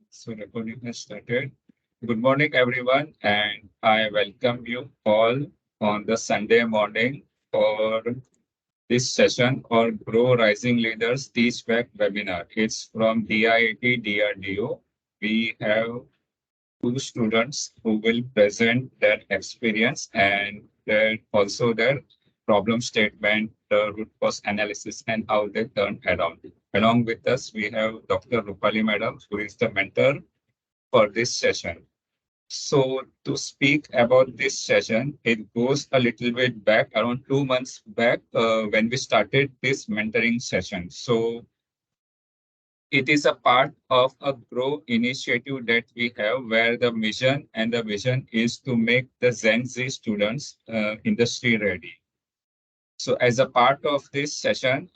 So recording has started. Good morning, everyone, and I welcome you all on the Sunday morning for this session or Grow Rising Leaders Teach Back webinar. It's from DIAT DRDO. We have two students who will present their experience and also their problem statement, the root cause analysis, and how they turned around. Along with us, we have Dr. Roopali Madam, who is the mentor for this session. So to speak about this session, it goes a little bit back, around 2 months back, when we started this mentoring session. So it is a part of a Grow initiative that we have, where the mission and the vision is to make the Gen Z students industry ready. So as a part of this session,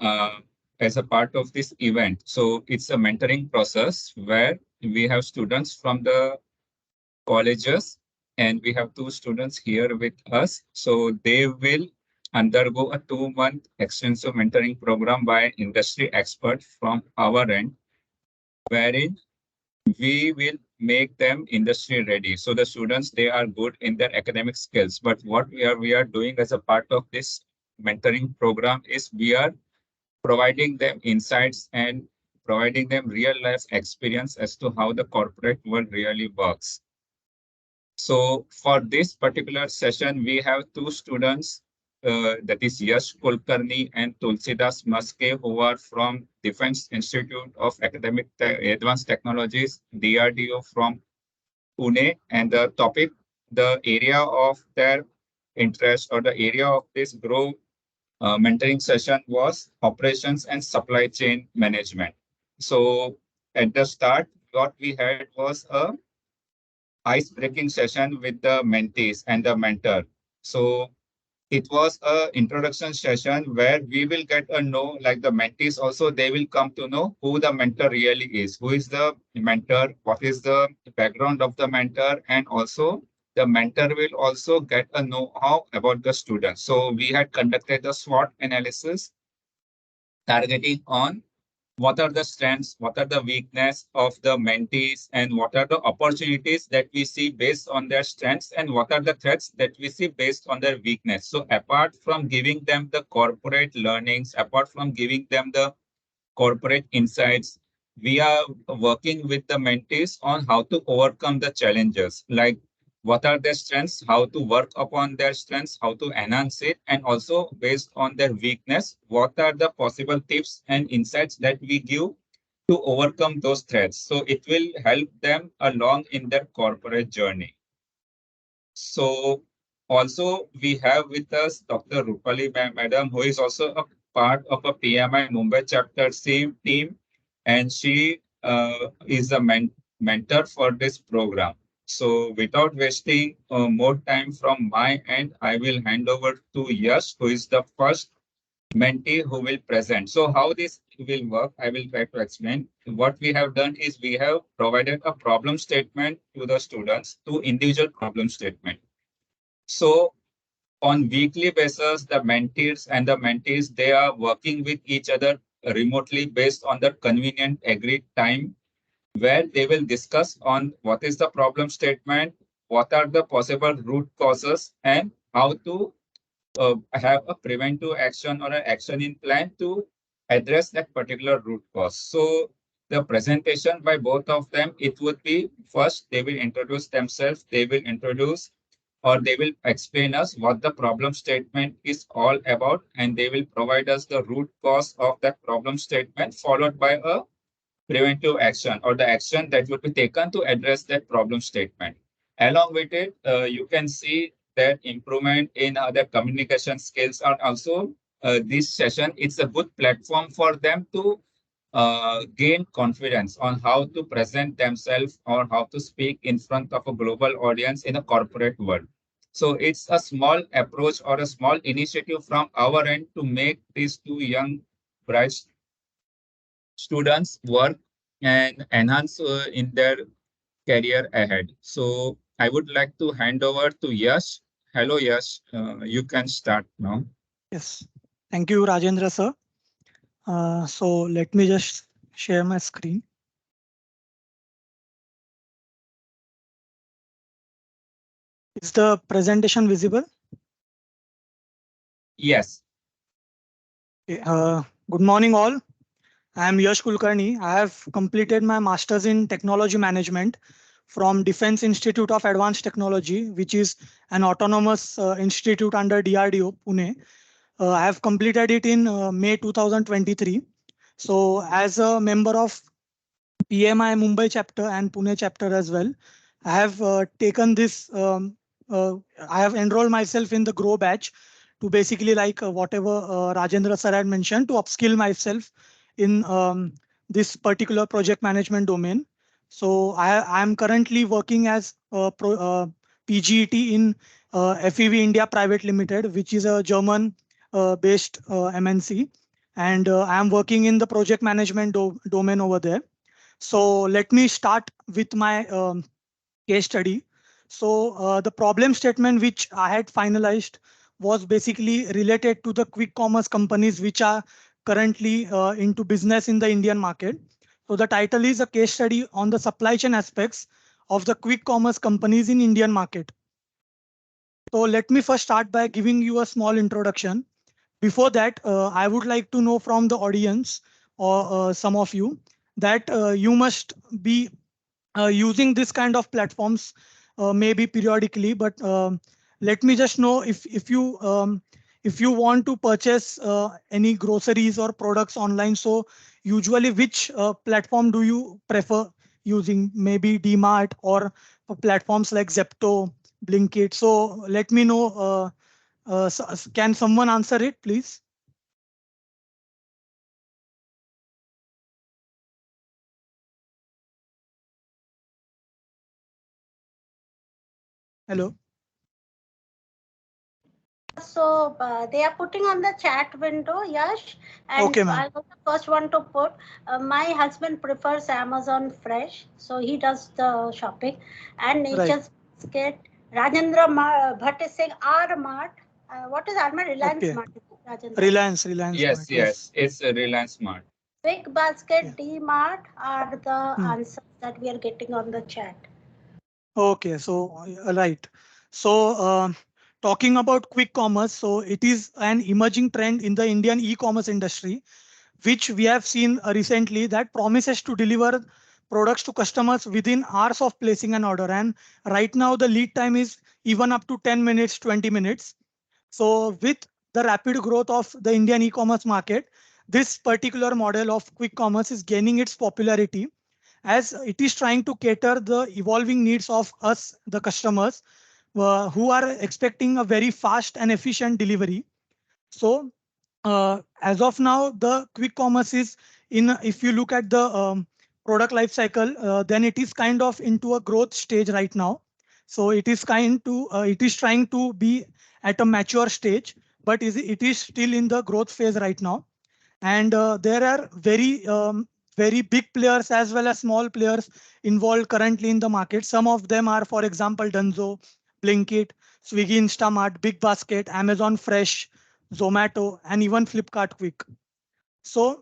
as a part of this event, so it's a mentoring process where we have students from the colleges, and we have two students here with us. So they will undergo a 2 month extensive mentoring program by industry expert from our end, wherein we will make them industry ready. So the students, they are good in their academic skills. But what we are doing as a part of this mentoring program is we are providing them insights and providing them real life experience as to how the corporate world really works. So for this particular session, we have two students, that is Yask Kulkarni and Tulsidas Maske, who are from Defense Institute of Advanced Technologies, DRDO from Pune. And the topic, the area of their interest or the area of this Grow mentoring session was operations and supply chain management. So at the start, what we had was a ice-breaking session with the mentees and the mentor. So it was a introduction session where we will get a know, like the mentees also, they will come to know who the mentor really is, who is the mentor, what is the background of the mentor, and also the mentor will also get a know-how about the student. So we had conducted the SWOT analysis targeting on what are the strengths, what are the weakness of the mentees, and what are the opportunities that we see based on their strengths, and what are the threats that we see based on their weakness. So apart from giving them the corporate learnings, apart from giving them the corporate insights, we are working with the mentees on how to overcome the challenges, like what are their strengths, how to work upon their strengths, how to enhance it, and also based on their weakness, what are the possible tips and insights that we give to overcome those threats. So it will help them along in their corporate journey. So also we have with us Dr. Roopali Madam, who is also a part of a PMI Mumbai Chapter same team, and she is a mentor for this program. So without wasting more time from my end, I will hand over to Yash, who is the first mentee who will present. So how this will work, I will try to explain. What we have done is we have provided a problem statement to the students, two individual problem statement. So on weekly basis, the mentees and the mentees, they are working with each other remotely based on the convenient agreed time, where they will discuss on what is the problem statement, what are the possible root causes, and how to have a preventive action or an action in plan to address that particular root cause. So the presentation by both of them, it would be first, they will introduce themselves, they will introduce or they will explain us what the problem statement is all about, and they will provide us the root cause of that problem statement, followed by a preventive action or the action that would be taken to address that problem statement. Along with it, you can see that improvement in other communication skills are also this session. It's a good platform for them to gain confidence on how to present themselves or how to speak in front of a global audience in a corporate world. So it's a small approach or a small initiative from our end to make these two young bright students work and enhance in their career ahead. So I would like to hand over to Yash. Hello, Yash. You can start now. Yes, thank you, Rajendra sir. So let me just share my screen. Is the presentation visible? Yes. Good morning, all. I am Yash Kulkarni. I have completed my master's in technology management from Defense Institute of Advanced Technology, which is an autonomous institute under DRDO Pune. I have completed it in May 2023. So, as a member of PMI Mumbai Chapter and Pune Chapter as well, I have taken this. I have enrolled myself in the Grow batch to basically like whatever Rajendra sir had mentioned to upskill myself in this particular project management domain. So I am currently working as PGET in FEV India Private Limited, which is a German based MNC, and I am working in the project management domain over there. So let me start with my case study. So the problem statement which I had finalized was basically related to the quick commerce companies which are currently into business in the Indian market. So the title is a case study on the supply chain aspects of the quick commerce companies in Indian market. So let me first start by giving you a small introduction. Before that, I would like to know from the audience or some of you that you must be using this kind of platforms maybe periodically, but let me just know if you want to purchase any groceries or products online. So usually which platform do you prefer using? Maybe DMart or platforms like Zepto, Blinkit. So let me know. Can someone answer it, please? Hello. So they are putting on the chat window, Yash, and Okay, ma'am. I was the first one to put. My husband prefers Amazon Fresh, so he does the shopping. And Right. Nature's Basket. Bhatt is saying R Mart. What is R Mart? Reliance Okay. Mart, Rajendra. Reliance Yes, Mart. yes. Yes. It's a Reliance Smart. Big Yeah. Basket, D Mart are the Hmm. answers that we are getting on the chat. Okay, so right. So talking about quick commerce, so it is an emerging trend in the Indian e-commerce industry, which we have seen recently that promises to deliver products to customers within hours of placing an order. And right now the lead time is even up to 10 minutes, 20 minutes. So with the rapid growth of the Indian e-commerce market, this particular model of quick commerce is gaining its popularity as it is trying to cater the evolving needs of us, the customers, who are expecting a very fast and efficient delivery. So as of now, the quick commerce is if you look at the product life cycle, then it is kind of into a growth stage right now. So it is trying to be at a mature stage, but it is still in the growth phase right now. And there are very big players as well as small players involved currently in the market. Some of them are, for example, Dunzo, Blinkit, Swiggy, Instamart, Big Basket, Amazon Fresh, Zomato, and even Flipkart Quick. So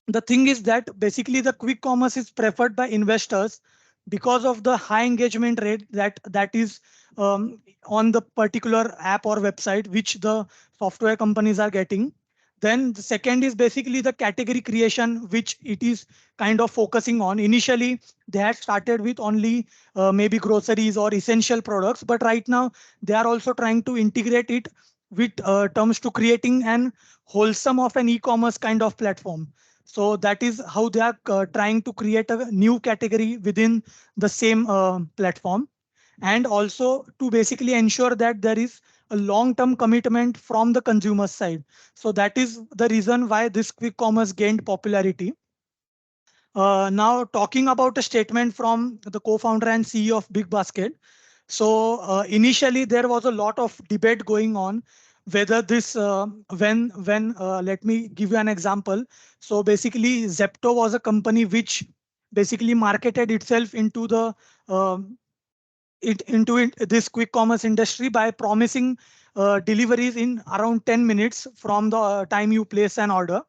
the thing is that basically the quick commerce is preferred by investors because of the high engagement rate that is on the particular app or website which the software companies are getting. Then the second is basically the category creation, which it is kind of focusing on. Initially, they had started with only maybe groceries or essential products, but right now they are also trying to integrate it with terms to creating an wholesome of an e-commerce kind of platform. So that is how they are trying to create a new category within the same platform, and also to basically ensure that there is a long-term commitment from the consumer side. So that is the reason why this quick commerce gained popularity. Now talking about a statement from the co-founder and CEO of Big Basket. So initially there was a lot of debate going on whether this when let me give you an example. So basically Zepto was a company which basically marketed itself into the this quick commerce industry by promising deliveries in around 10 minutes from the time you place an order.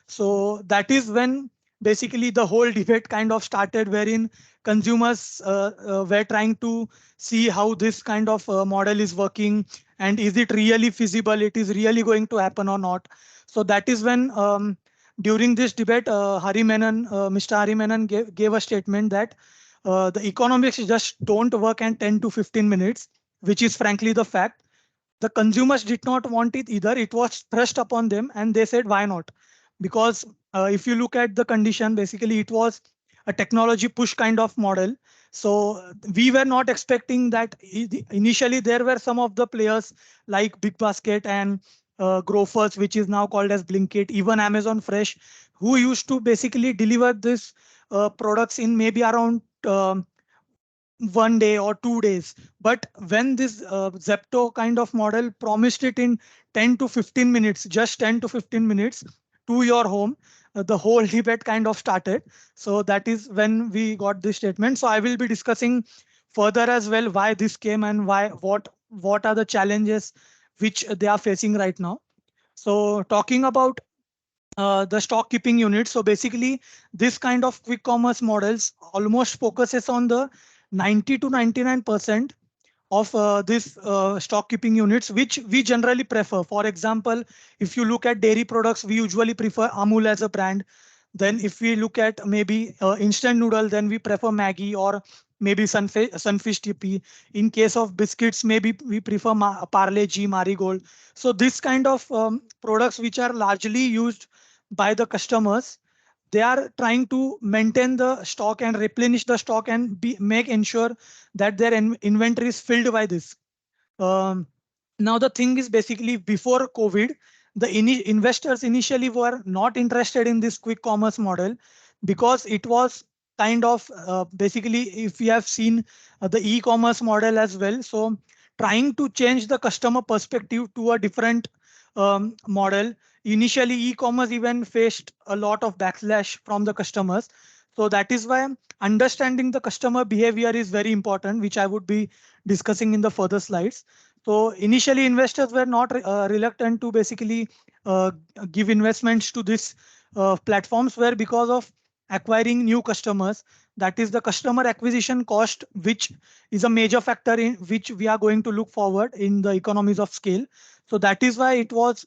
So that is when basically the whole debate kind of started, wherein consumers were trying to see how this kind of model is working, and is it really feasible, it is really going to happen or not. So that is when during this debate, Mr. Hari Menon gave a statement that the economics just don't work in 10 to 15 minutes, which is frankly the fact. The consumers did not want it either. It was thrust upon them, and they said, why not? Because if you look at the condition, basically it was a technology push kind of model. So we were not expecting that. Initially, there were some of the players like Big Basket and Grofers, which is now called as Blinkit, even Amazon Fresh, who used to basically deliver this products in maybe around 1 day or 2 days. But when this Zepto kind of model promised it in 10 to 15 minutes, just 10 to 15 minutes to your home, the whole debate kind of started. So that is when we got this statement. So I will be discussing further as well why this came and why what are the challenges which they are facing right now. So talking about the stock keeping unit. So basically, this kind of quick commerce models almost focuses on the 90 to 99% of this stock keeping units, which we generally prefer. For example, if you look at dairy products, we usually prefer Amul as a brand. Then if we look at maybe instant noodle, then we prefer Maggi or maybe Sunfish TP. In case of biscuits, maybe we prefer Parle G, Marigold. So this kind of products which are largely used by the customers, they are trying to maintain the stock and replenish the stock and make ensure that their inventory is filled by this. Um, Now the thing is, basically before COVID, the investors initially were not interested in this quick commerce model because it was kind of basically, if you have seen the e-commerce model as well. So trying to change the customer perspective to a different model. Initially, e-commerce even faced a lot of backlash from the customers. So that is why understanding the customer behavior is very important, which I would be discussing in the further slides. So initially, investors were not reluctant to basically give investments to this platforms, where because of acquiring new customers, that is the customer acquisition cost, which is a major factor in which we are going to look forward in the economies of scale. So that is why it was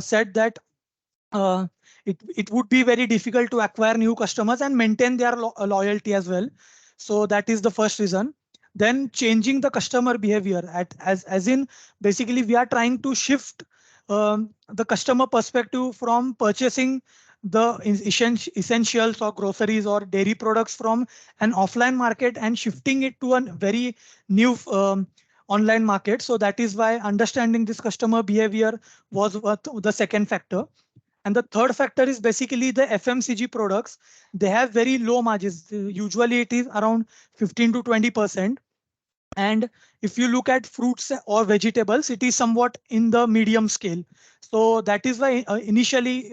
said that uh, it would be very difficult to acquire new customers and maintain their loyalty as well. So that is the first reason. Then changing the customer behavior as in, basically we are trying to shift the customer perspective from purchasing the essentials or groceries or dairy products from an offline market and shifting it to a very new online market. So that is why understanding this customer behavior was the second factor. And the third factor is basically the FMCG products. They have very low margins. Usually it is around 15 to 20%. And if you look at fruits or vegetables, it is somewhat in the medium scale. So that is why initially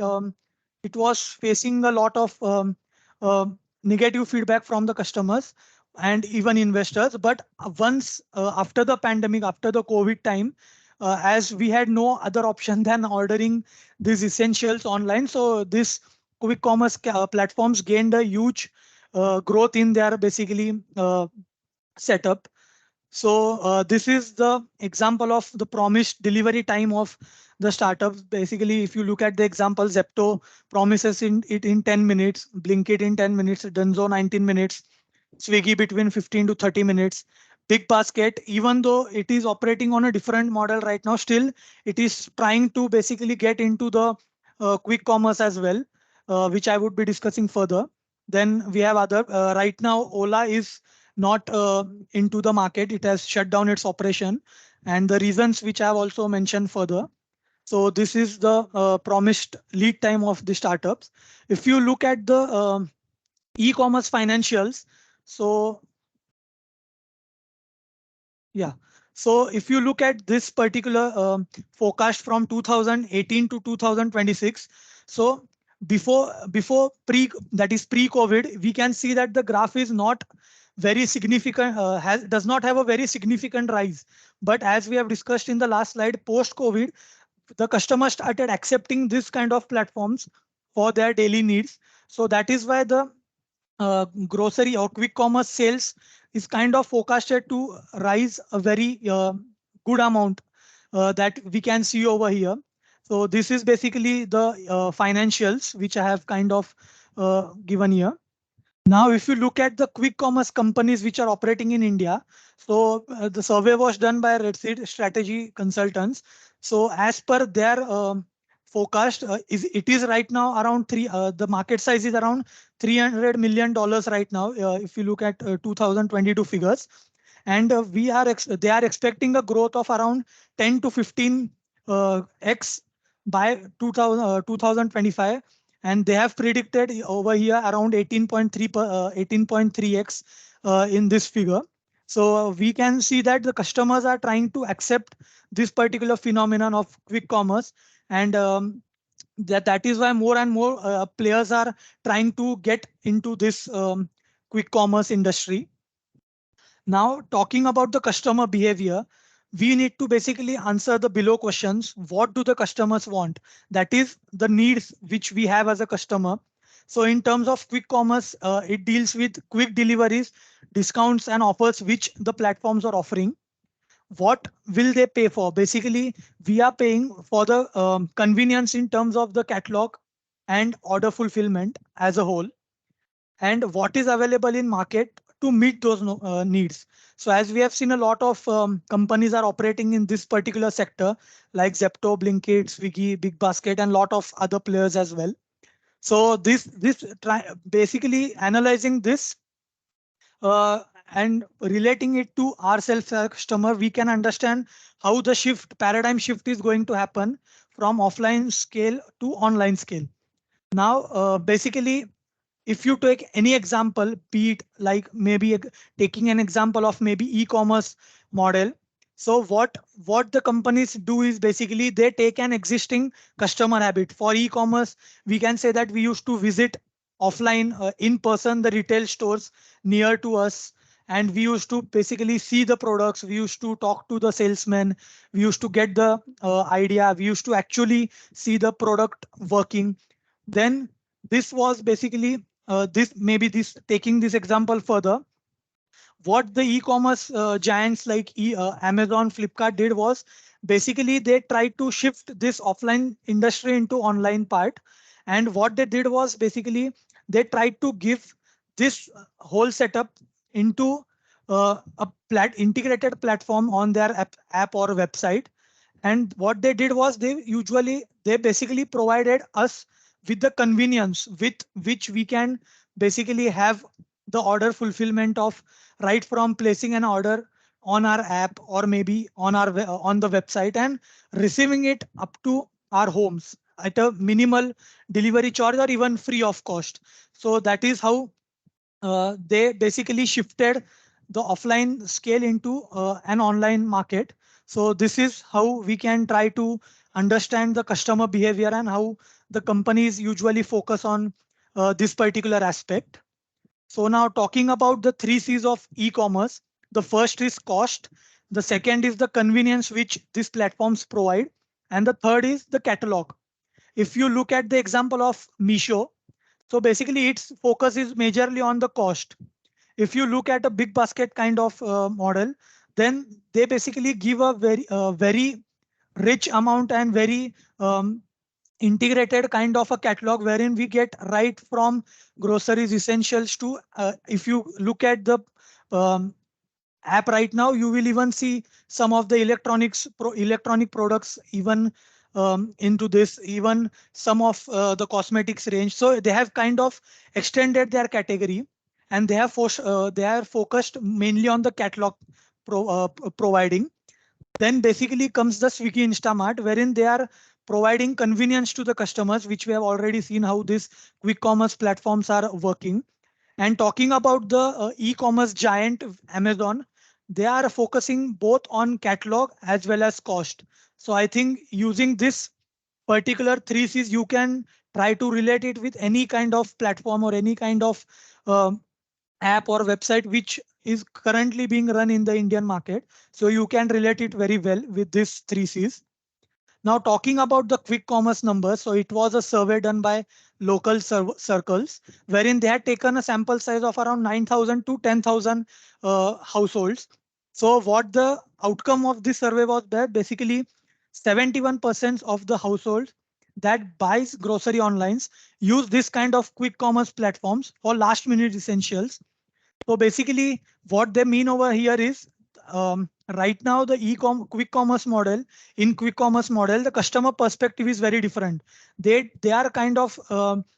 it was facing a lot of uh, negative feedback from the customers and even investors. But once after the pandemic, after the COVID time, as we had no other option than ordering these essentials online, so this quick commerce platforms gained a huge growth in their basically setup. So this is the example of the promised delivery time of the startups. Basically, if you look at the example, Zepto promises it in 10 minutes, Blinkit in 10 minutes, Dunzo 19 minutes, Swiggy between 15 to 30 minutes. Big Basket, even though it is operating on a different model right now, still it is trying to basically get into the quick commerce as well, which I would be discussing further. Then we have other, right now, Ola is not into the market. It has shut down its operation. And the reasons which I have also mentioned further. So this is the promised lead time of the startups. If you look at the e-commerce financials, so yeah. So if you look at this particular forecast from 2018 to 2026, so before that is pre-COVID, we can see that the graph is not very significant, does not have a very significant rise. But as we have discussed in the last slide, post-COVID, the customers started accepting this kind of platforms for their daily needs. So that is why the grocery or quick commerce sales is kind of forecasted to rise a very good amount that we can see over here. So this is basically the financials which I have kind of given here. Now, if you look at the quick commerce companies which are operating in India, so the survey was done by Red Seed Strategy Consultants. So as per their forecast, it is right now around the market size is around $300 million right now. If you look at 2022 figures, and they are expecting a growth of around 10 to 15 x by 2025, and they have predicted over here around 18.3x in this figure. So we can see that the customers are trying to accept this particular phenomenon of quick commerce, and that is why more and more players are trying to get into this quick commerce industry. Now, talking about the customer behavior, we need to basically answer the below questions. What do the customers want? That is the needs which we have as a customer. So in terms of quick commerce, it deals with quick deliveries, discounts and offers which the platforms are offering. What will they pay for? Basically, we are paying for the convenience in terms of the catalog and order fulfillment as a whole, and what is available in market to meet those needs. So as we have seen, a lot of companies are operating in this particular sector, like Zepto, Blinkit, Swiggy, Big Basket, and lot of other players as well. So basically analyzing this and relating it to ourselves as a customer, we can understand how the paradigm shift is going to happen from offline scale to online scale. Now, basically, if you take any example, be it like maybe taking an example of maybe e-commerce model. So what the companies do is basically they take an existing customer habit. For e-commerce, we can say that we used to visit offline in person the retail stores near to us, and we used to basically see the products, we used to talk to the salesman, we used to get the idea, we used to actually see the product working. Then this was basically this taking this example further, what the e-commerce giants like Amazon, Flipkart did was basically they tried to shift this offline industry into online part. And what they did was basically they tried to give this whole setup into a integrated platform on their app or website. And what they did was they basically provided us with the convenience with which we can basically have the order fulfillment of right from placing an order on our app or maybe on the website and receiving it up to our homes at a minimal delivery charge or even free of cost. So that is how they basically shifted the offline scale into an online market. So this is how we can try to understand the customer behavior and how the companies usually focus on this particular aspect. So now talking about the 3 C's of e-commerce, the first is cost, the second is the convenience which these platforms provide, and the third is the catalog. If you look at the example of Misho, so basically its focus is majorly on the cost. If you look at a big basket kind of model, then they basically give a very rich amount and very integrated kind of a catalog wherein we get right from groceries essentials to if you look at the um, app right now, you will even see some of the electronic products even into this, even some of the cosmetics range. So they have kind of extended their category, and they are focused mainly on the catalog providing. Then basically comes the Swiggy Instamart, wherein they are providing convenience to the customers, which we have already seen how these quick commerce platforms are working. And talking about the e-commerce giant Amazon, they are focusing both on catalog as well as cost. So I think using this particular 3 C's, you can try to relate it with any kind of platform or any kind of um, app or website which is currently being run in the Indian market. So you can relate it very well with this 3 C's. Now talking about the quick commerce numbers, so it was a survey done by local circles, wherein they had taken a sample size of around 9,000 to 10,000 households. So what the outcome of this survey was that basically 71% of the households that buys grocery online use this kind of quick commerce platforms for last minute essentials. So basically, what they mean over here is right now the quick commerce model, in quick commerce model, the customer perspective is very different. They are kind of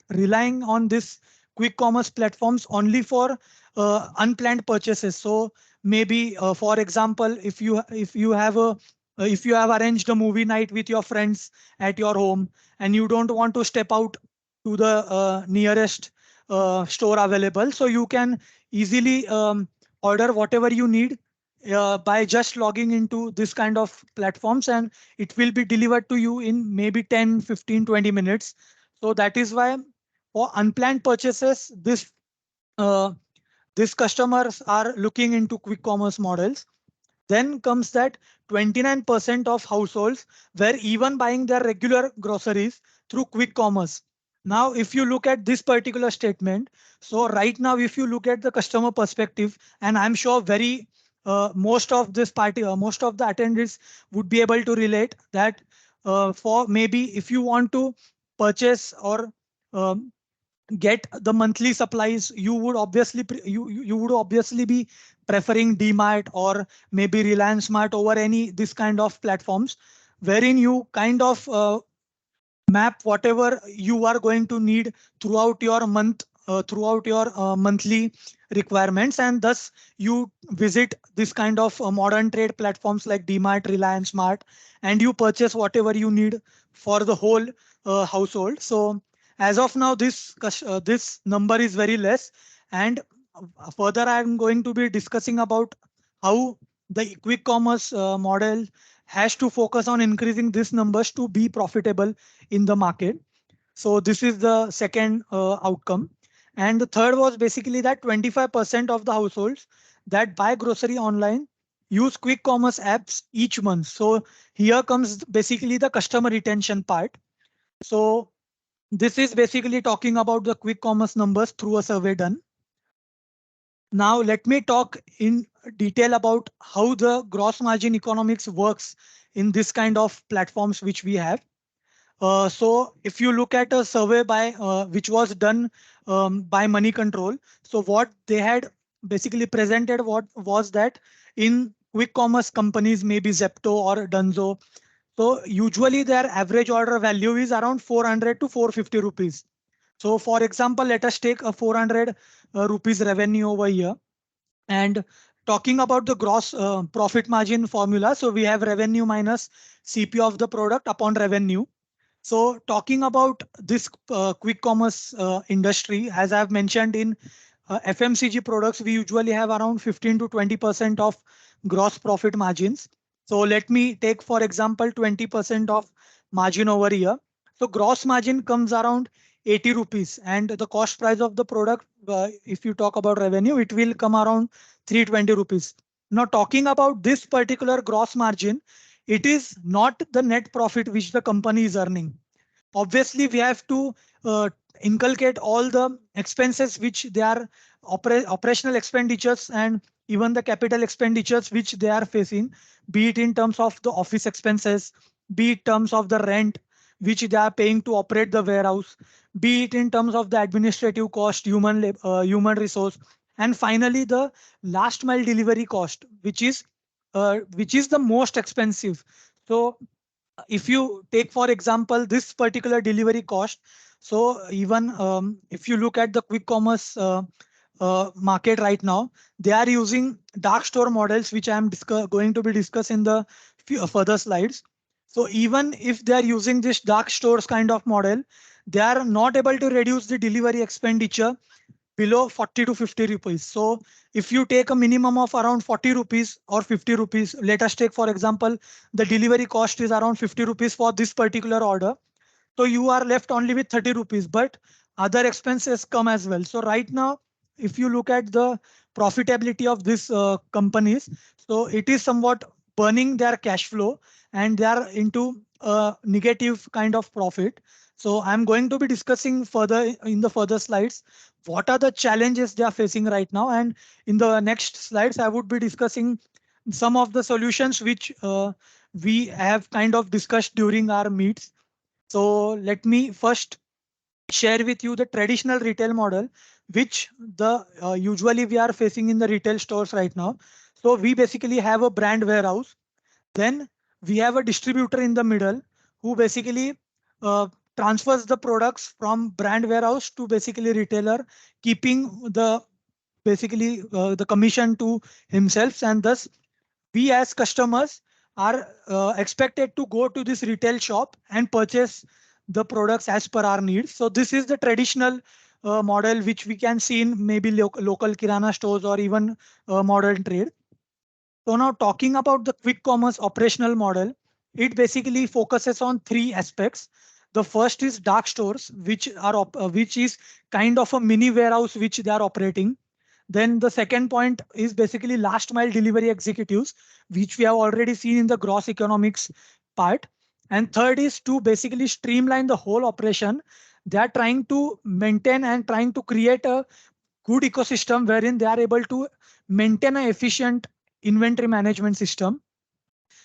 relying on this quick commerce platforms only for unplanned purchases. So maybe for example, if you have arranged a movie night with your friends at your home and you don't want to step out to the nearest store available, so you can easily order whatever you need by just logging into this kind of platforms, and it will be delivered to you in maybe 10, 15, 20 minutes. So that is why for unplanned purchases, uh, these customers are looking into quick commerce models. Then comes that 29% of households were even buying their regular groceries through quick commerce. Now, if you look at this particular statement, so right now, if you look at the customer perspective, and I'm sure most of this party, most of the attendees would be able to relate that for maybe if you want to purchase or um, get the monthly supplies, you would obviously you would obviously be preferring DMart or maybe Reliance Mart over any this kind of platforms, wherein you kind of map whatever you are going to need throughout your throughout your monthly requirements, and thus you visit this kind of modern trade platforms like DMart, Reliance Mart, and you purchase whatever you need for the whole household. So as of now, this number is very less, and further I am going to be discussing about how the quick commerce model has to focus on increasing these numbers to be profitable in the market. So this is the second outcome. And the third was basically that 25% of the households that buy grocery online use quick commerce apps each month. So here comes basically the customer retention part. So this is basically talking about the quick commerce numbers through a survey done. Now let me talk in detail about how the gross margin economics works in this kind of platforms which we have. So if you look at a survey by which was done by Money Control, so what they had basically presented what was that in quick commerce companies, maybe Zepto or Dunzo, so usually their average order value is around 400 to 450 rupees. So for example, let us take a 400 rupees revenue over here. And talking about the gross profit margin formula, so we have revenue minus CP of the product upon revenue. So talking about this quick commerce industry, as I've mentioned in FMCG products, we usually have around 15 to 20% of gross profit margins. So let me take, for example, 20% of margin over here. So gross margin comes around 80 rupees, and the cost price of the product, if you talk about revenue, it will come around 320 rupees. Now talking about this particular gross margin, it is not the net profit which the company is earning. Obviously, we have to inculcate all the expenses which they are operational expenditures and even the capital expenditures which they are facing, be it in terms of the office expenses, be it terms of the rent which they are paying to operate the warehouse, be it in terms of the administrative cost, human resource, and finally the last mile delivery cost, which is the most expensive. So if you take for example this particular delivery cost, so even if you look at the quick commerce market right now, they are using dark store models, which I am going to be discussed in the further slides. So even if they are using this dark stores kind of model, they are not able to reduce the delivery expenditure below 40 to 50 rupees. So if you take a minimum of around 40 rupees or 50 rupees, let us take for example, the delivery cost is around 50 rupees for this particular order. So you are left only with 30 rupees, but other expenses come as well. So right now, if you look at the profitability of these companies, so it is somewhat burning their cash flow and they are into a negative kind of profit. So I'm going to be discussing further in the further slides what are the challenges they are facing right now, and in the next slides I would be discussing some of the solutions which we have kind of discussed during our meets. So let me first share with you the traditional retail model, which the usually we are facing in the retail stores right now. So we basically have a brand warehouse, then we have a distributor in the middle who basically uh, transfers the products from brand warehouse to basically retailer, keeping the basically the commission to himself, and thus we as customers are expected to go to this retail shop and purchase the products as per our needs. So this is the traditional model which we can see in maybe local kirana stores or even modern trade. So now talking about the quick commerce operational model, it basically focuses on three aspects. The first is dark stores, which is kind of a mini warehouse which they are operating. Then the second point is basically last mile delivery executives, which we have already seen in the gross economics part. And third is to basically streamline the whole operation. They are trying to maintain and trying to create a good ecosystem wherein they are able to maintain an efficient inventory management system.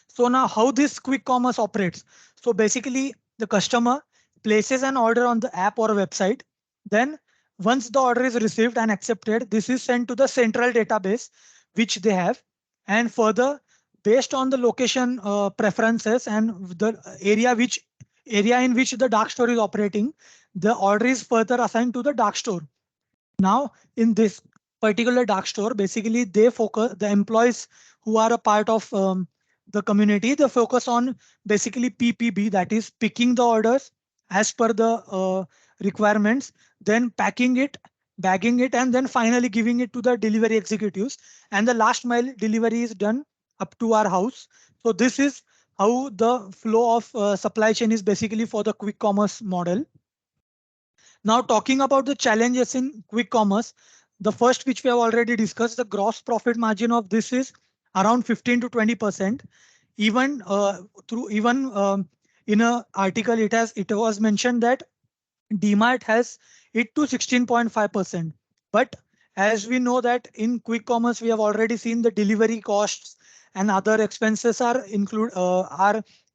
So now how this quick commerce operates. So basically the customer places an order on the app or website. Then once the order is received and accepted, this is sent to the central database which they have. And further, based on the location preferences and the area in which the dark store is operating, the order is further assigned to the dark store. Now, in this particular dark store, basically they focus the employees who are a part of the community. They focus on basically PPB, that is picking the orders as per the requirements, then packing it, bagging it, and then finally giving it to the delivery executives. And the last mile delivery is done up to our house. So this is how the flow of supply chain is basically for the quick commerce model. Now, talking about the challenges in quick commerce, the first which we have already discussed, the gross profit margin of this is around 15 to 20%. Even through even in a article, it was mentioned that DMart has it to 16.5%. But as we know that in quick commerce, we have already seen the delivery costs and other expenses are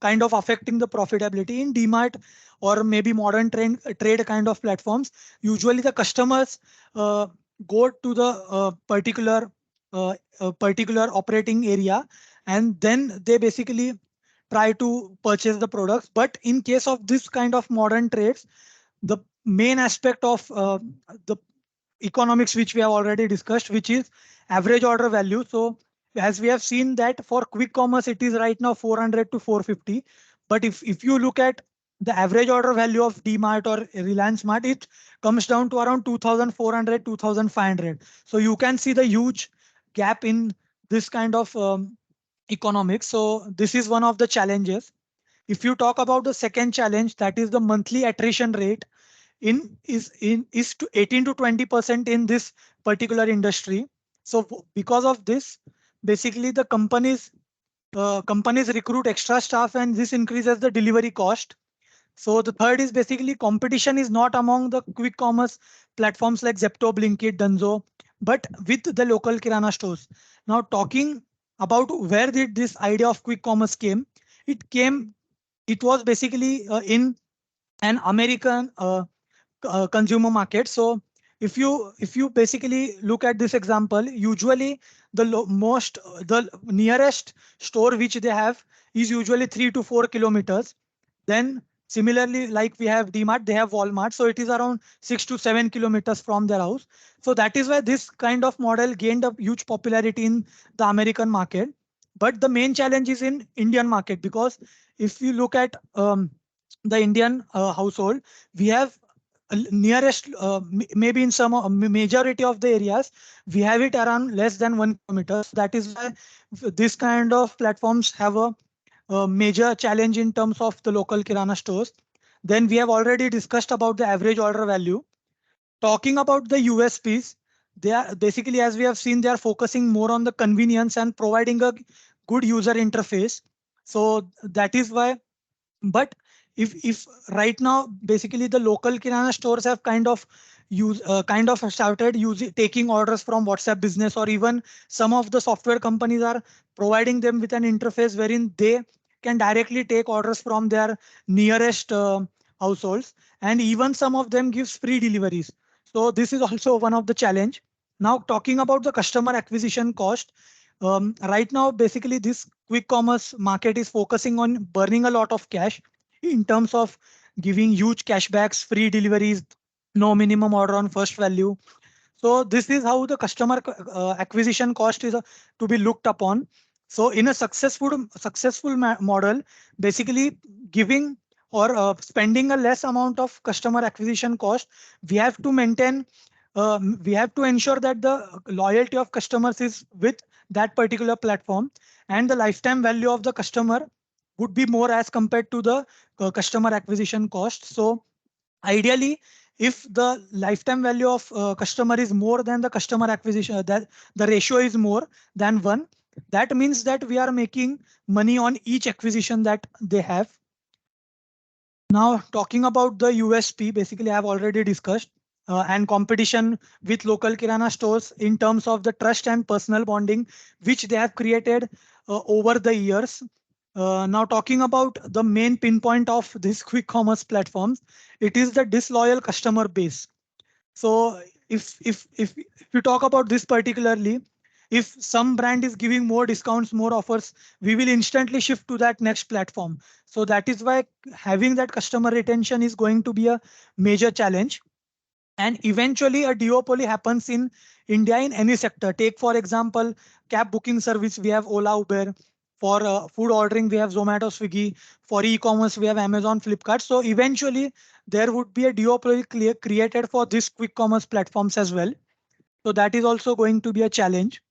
kind of affecting the profitability in DMart or maybe modern trade kind of platforms. Usually the customers go to the particular operating area, and then they basically try to purchase the products. But in case of this kind of modern trades, the main aspect of the economics which we have already discussed, which is average order value. So as we have seen that for quick commerce, it is right now 400 to 450. But if you look at the average order value of DMart or Reliance Mart, it comes down to around 2,400, 2,500. So you can see the huge gap in this kind of economics. So this is one of the challenges. If you talk about the second challenge, that is the monthly attrition rate is to 18 to 20% in this particular industry. So because of this, basically the companies recruit extra staff, and this increases the delivery cost. So the third is basically competition is not among the quick commerce platforms like Zepto, Blinkit, Dunzo, but with the local kirana stores. Now talking about where did this idea of quick commerce came, it was basically in an American consumer market. So if you basically look at this example, usually the nearest store which they have is usually 3 to 4 kilometers. Then similarly, like we have DMart, they have Walmart, so it is around 6 to 7 kilometers from their house. So that is why this kind of model gained a huge popularity in the American market. But the main challenge is in Indian market, because if you look at the Indian household, we have nearest maybe in some majority of the areas we have it around less than 1 kilometer. So that is why this kind of platforms have a major challenge in terms of the local kirana stores. Then we have already discussed about the average order value. Talking about the USPs, they are basically, as we have seen, they are focusing more on the convenience and providing a good user interface. So that is why. But if right now basically the local kirana stores have kind of started using taking orders from WhatsApp business, or even some of the software companies are providing them with an interface wherein they can directly take orders from their nearest households, and even some of them gives free deliveries. So this is also one of the challenge. Now talking about the customer acquisition cost, right now basically this quick commerce market is focusing on burning a lot of cash in terms of giving huge cashbacks, free deliveries, no minimum order on first value. So this is how the customer acquisition cost is to be looked upon. So in a successful model, basically giving or spending a less amount of customer acquisition cost, we have to maintain, we have to ensure that the loyalty of customers is with that particular platform, and the lifetime value of the customer would be more as compared to the customer acquisition cost. So ideally, if the lifetime value of customer is more than the customer acquisition, that the ratio is more than 1, that means that we are making money on each acquisition that they have. Now talking about the USP, basically I have already discussed, and competition with local kirana stores in terms of the trust and personal bonding which they have created over the years. Now talking about the main pinpoint of these quick commerce platforms, it is the disloyal customer base. So if you talk about this particularly, if some brand is giving more discounts, more offers, we will instantly shift to that next platform. So that is why having that customer retention is going to be a major challenge. And eventually a duopoly happens in India in any sector. Take for example, cab booking service, we have Ola, Uber. For food ordering, we have Zomato, Swiggy. For e-commerce, we have Amazon, Flipkart. So eventually there would be a duopoly created for this quick commerce platforms as well. So that is also going to be a challenge.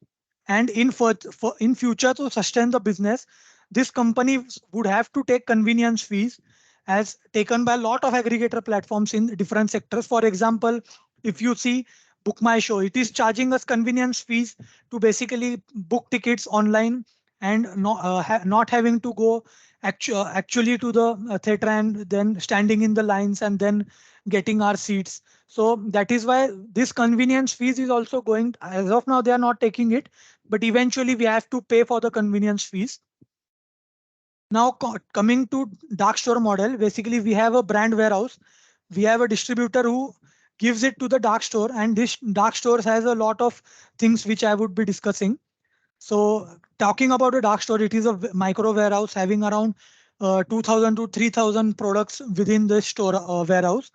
And in future, to sustain the business, this company would have to take convenience fees as taken by a lot of aggregator platforms in different sectors. For example, if you see Book My Show, it is charging us convenience fees to basically book tickets online and not having to go actually to the theater and then standing in the lines and then getting our seats. So that is why this convenience fees is also going, as of now they are not taking it, but eventually we have to pay for the convenience fees. Now coming to dark store model, basically we have a brand warehouse. We have a distributor who gives it to the dark store, and this dark stores has a lot of things which I would be discussing. So talking about a dark store, it is a micro warehouse having around 2000 to 3000 products within the store warehouse.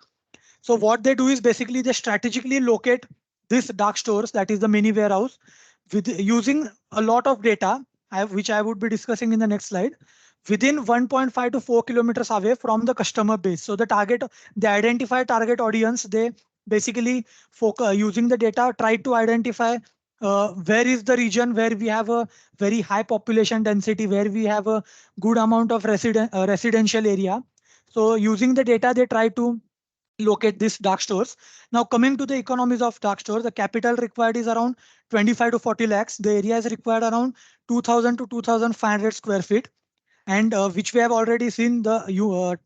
So what they do is basically they strategically locate these dark stores, that is the mini warehouse, with using a lot of data, which I would be discussing in the next slide, within 1.5 to 4 kilometers away from the customer base. So the target, they identify target audience. They basically focus using the data, try to identify where is the region where we have a very high population density, where we have a good amount of residential area. So using the data, they try to locate these dark stores. Now coming to the economies of dark store, the capital required is around 25 to 40 lakhs. The area is required around 2000 to 2500 square feet, and which we have already seen the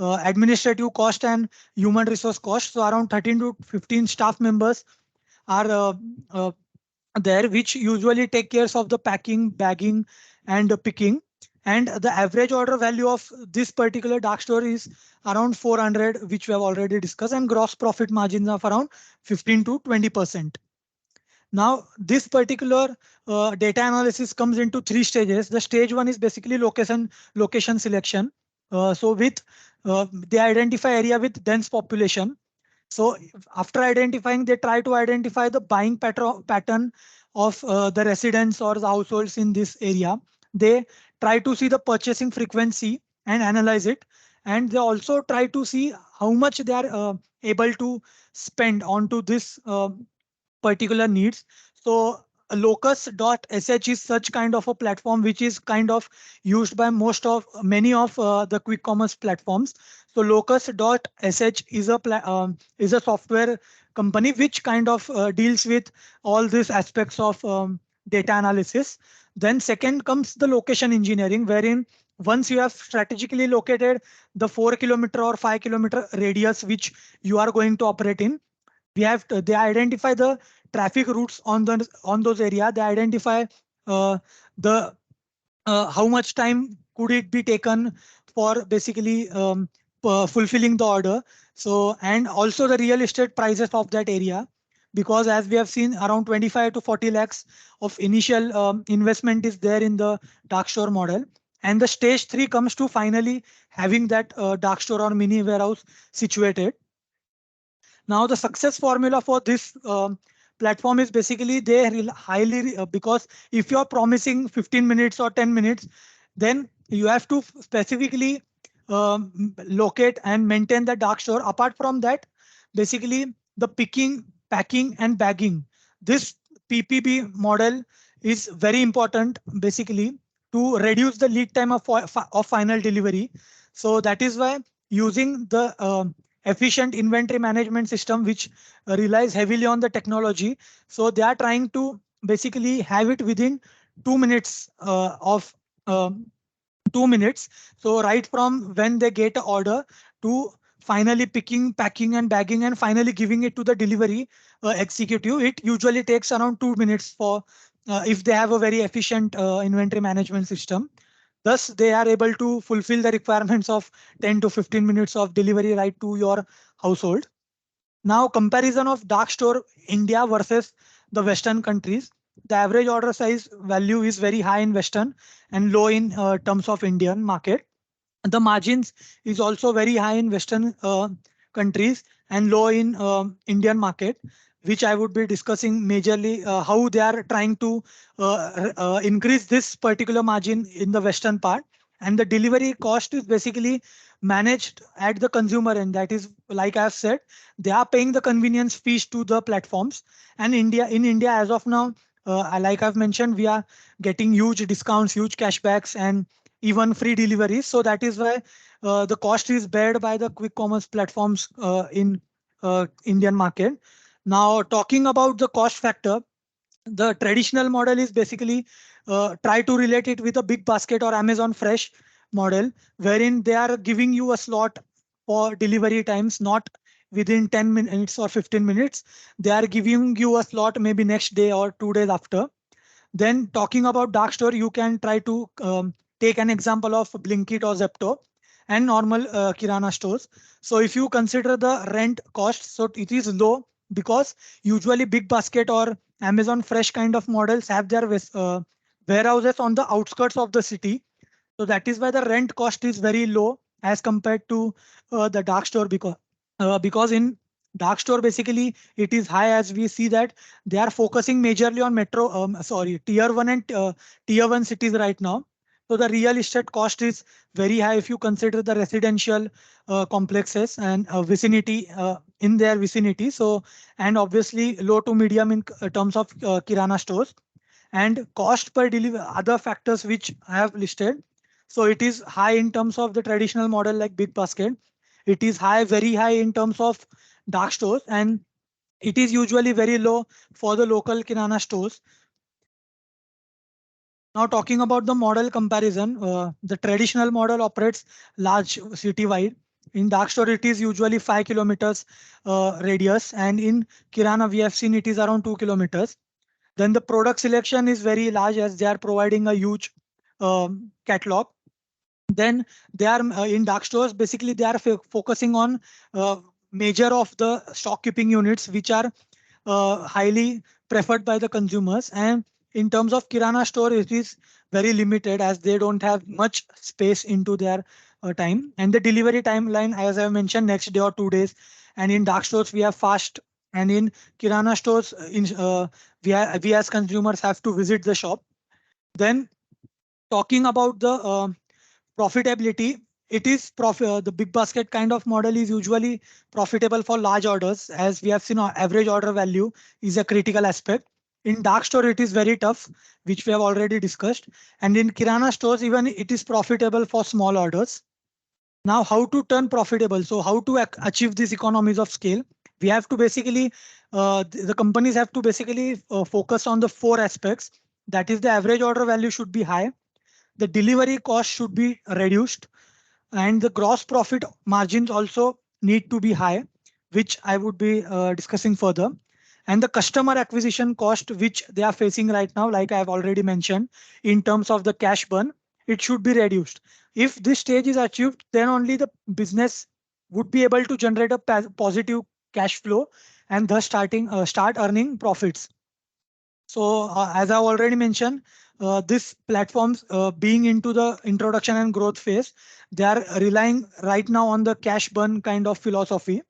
administrative cost and human resource cost. So around 13 to 15 staff members are uh, there, which usually take care of the packing, bagging, and picking. And the average order value of this particular dark store is around 400, which we have already discussed, and gross profit margins of around 15 to 20%. Now, this particular data analysis comes into 3 stages. The stage 1 is basically location selection. So with they identify area with dense population. So after identifying, they try to identify the buying pattern of the residents or the households in this area. They try to see the purchasing frequency and analyze it. And they also try to see how much they are able to spend onto this particular needs. So locus.sh is such kind of a platform which is kind of used by many of the quick commerce platforms. So locus.sh is a software company which kind of deals with all these aspects of data analysis. Then second comes the location engineering, wherein once you have strategically located the 4 kilometer or 5 kilometer radius which you are going to operate in, they identify the traffic routes on those area. They identify the how much time could it be taken for basically fulfilling the order. So, and also the real estate prices of that area, because as we have seen, around 25 to 40 lakhs of initial investment is there in the dark store model. And the stage 3 comes to finally having that dark store or mini warehouse situated. Now, the success formula for this platform is basically highly because if you're promising 15 minutes or 10 minutes, then you have to specifically locate and maintain the dark store. Apart from that, basically the picking, packing, and bagging. This PPB model is very important basically to reduce the lead time of final delivery. So that is why using the efficient inventory management system, which relies heavily on the technology. So they are trying to basically have it within 2 minutes of 2 minutes. So right from when they get an order to finally picking, packing, and bagging, and finally giving it to the delivery executive, it usually takes around 2 minutes for if they have a very efficient inventory management system. Thus, they are able to fulfill the requirements of 10 to 15 minutes of delivery right to your household. Now, comparison of dark store India versus the Western countries. The average order size value is very high in Western and low in terms of Indian market. The margins is also very high in Western countries and low in Indian market, which I would be discussing majorly how they are trying to increase this particular margin in the Western part. And the delivery cost is basically managed at the consumer end. That is, like I've said, they are paying the convenience fees to the platforms. And in India, as of now, like I've mentioned, we are getting huge discounts, huge cashbacks, and even free deliveries. So that is why the cost is bared by the quick commerce platforms in Indian market. Now, talking about the cost factor, the traditional model is basically try to relate it with a big basket or Amazon Fresh model, wherein they are giving you a slot for delivery times, not within 10 minutes or 15 minutes. They are giving you a slot maybe next day or 2 days after. Then talking about dark store, you can try to take an example of Blinkit or Zepto and normal Kirana stores. So if you consider the rent cost, so it is low because usually Big Basket or Amazon Fresh kind of models have their warehouses on the outskirts of the city. So that is why the rent cost is very low as compared to the dark store, because in dark store basically it is high, as we see that they are focusing majorly on tier 1 and tier 1 cities right now. So the real estate cost is very high if you consider the residential complexes and vicinity in their vicinity. So, and obviously low to medium in terms of Kirana stores, and cost per delivery, other factors which I have listed. So it is high in terms of the traditional model like Big Basket. It is high, very high in terms of dark stores, and it is usually very low for the local Kirana stores. Now talking about the model comparison, the traditional model operates large city-wide. In dark store, it is usually 5 kilometers radius, and in Kirana, we have seen it is around 2 kilometers. Then the product selection is very large as they are providing a huge catalog. Then they are in dark stores, basically they are focusing on major of the stock keeping units, which are highly preferred by the consumers. And in terms of Kirana store, it is very limited as they don't have much space into their time. And the delivery timeline, as I mentioned, next day or 2 days. And in dark stores, we have fast. And in Kirana stores, we as consumers have to visit the shop. Then talking about the profitability, it is the big basket kind of model is usually profitable for large orders, as we have seen our average order value is a critical aspect. In dark store, it is very tough, which we have already discussed. And in Kirana stores, even it is profitable for small orders. Now, how to turn profitable? So how to achieve these economies of scale? We have to basically, the companies have to basically focus on the four aspects. That is, the average order value should be high. The delivery cost should be reduced, and the gross profit margins also need to be high, which I would be discussing further. And the customer acquisition cost, which they are facing right now, like I have already mentioned, in terms of the cash burn, it should be reduced. If this stage is achieved, then only the business would be able to generate a positive cash flow and thus start earning profits. So as I already mentioned, this platforms being into the introduction and growth phase, they are relying right now on the cash burn kind of philosophy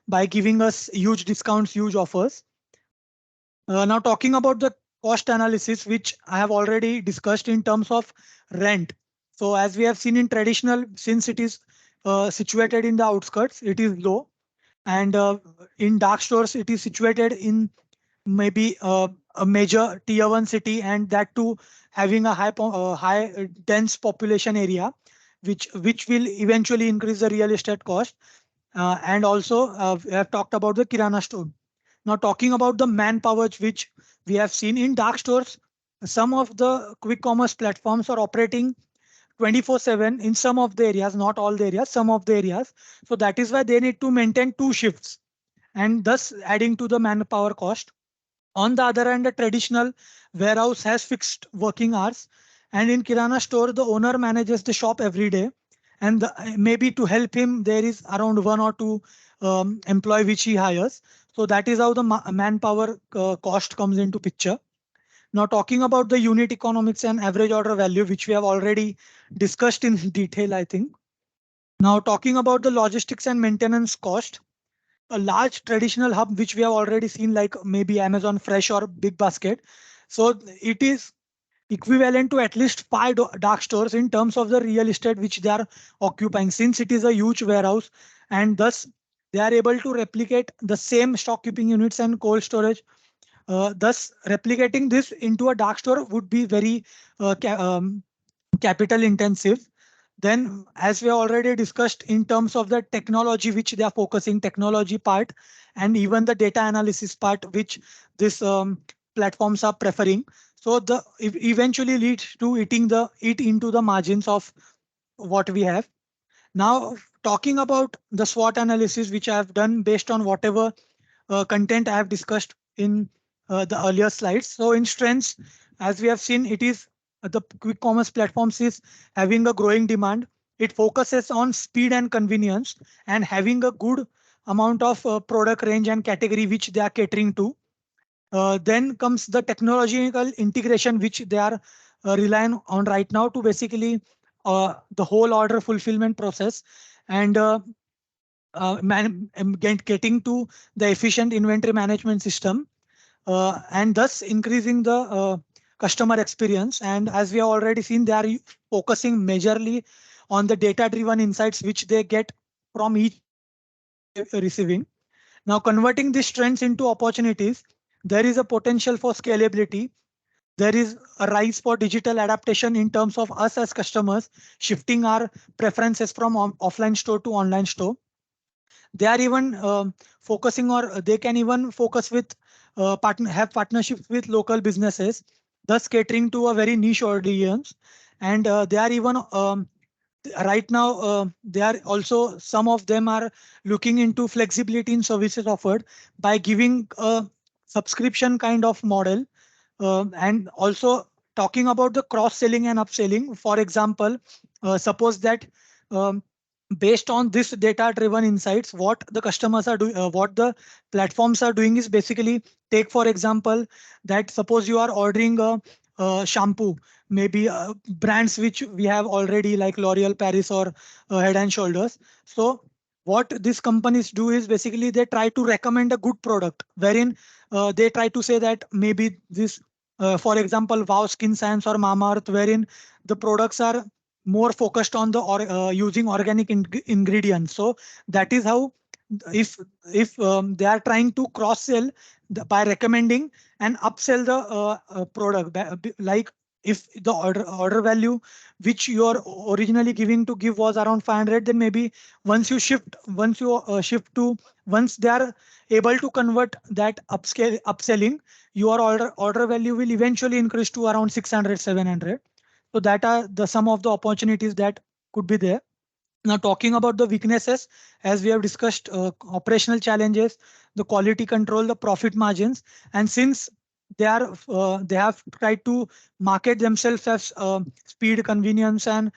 by giving us huge discounts, huge offers. Now talking about the cost analysis, which I have already discussed in terms of rent. So as we have seen in traditional, since it is situated in the outskirts, it is low, and in dark stores, it is situated in maybe a major tier one city, and that too having a high dense population area, which will eventually increase the real estate cost. And also we have talked about the kirana store. Now talking about the manpower, which we have seen in dark stores, some of the quick commerce platforms are operating 24/7 in some of the areas, not all the areas, some of the areas. So that is why they need to maintain two shifts, and thus adding to the manpower cost. On the other hand, the traditional warehouse has fixed working hours, and in Kirana store, the owner manages the shop every day. And maybe to help him, there is around one or two employee which he hires. So that is how the manpower cost comes into picture. Now talking about the unit economics and average order value, which we have already discussed in detail, I think. Now talking about the logistics and maintenance cost, a large traditional hub which we have already seen, like maybe Amazon Fresh or Big Basket. So it is equivalent to at least five dark stores in terms of the real estate which they are occupying, since it is a huge warehouse, and thus they are able to replicate the same stock keeping units and cold storage. Thus replicating this into a dark store would be very capital intensive. Then, as we already discussed in terms of the technology which they are focusing, technology part, and even the data analysis part, which this platforms are preferring. So the eventually leads to eat into the margins of what we have. Now, talking about the SWOT analysis, which I have done based on whatever content I have discussed in the earlier slides. So in strengths, as we have seen, it is the quick commerce platforms is having a growing demand. It focuses on speed and convenience and having a good amount of product range and category which they are catering to. Then comes the technological integration which they are relying on right now to basically the whole order fulfillment process, and getting to the efficient inventory management system, and thus increasing the customer experience. And as we have already seen, they are focusing majorly on the data-driven insights which they get from each receiving. Now, converting these trends into opportunities, there is a potential for scalability. There is a rise for digital adaptation in terms of us as customers, shifting our preferences from offline store to online store. They are even focusing, or they can even focus with have partnerships with local businesses, thus catering to a very niche audience. And they are even right now they are also, some of them are looking into flexibility in services offered by giving a subscription kind of model, and also talking about the cross selling and upselling. For example, suppose that um, based on this data driven insights, what the customers are doing, what the platforms are doing is basically, take for example that suppose you are ordering a shampoo, maybe brands which we have already like L'Oreal Paris or Head and Shoulders. So what these companies do is basically they try to recommend a good product, wherein they try to say that maybe this for example Wow Skin Science or Mamaearth, wherein the products are more focused on the using organic ingredients. So that is how, if they are trying to cross sell by recommending and upsell the product, like if the order value which you are originally giving to give was around 500, then maybe once you shift to, once they are able to convert that upselling, your order value will eventually increase to around 600, 700. So that are the some of the opportunities that could be there. Now, talking about the weaknesses, as we have discussed, operational challenges, the quality control, the profit margins, and since they have tried to market themselves as speed, convenience, and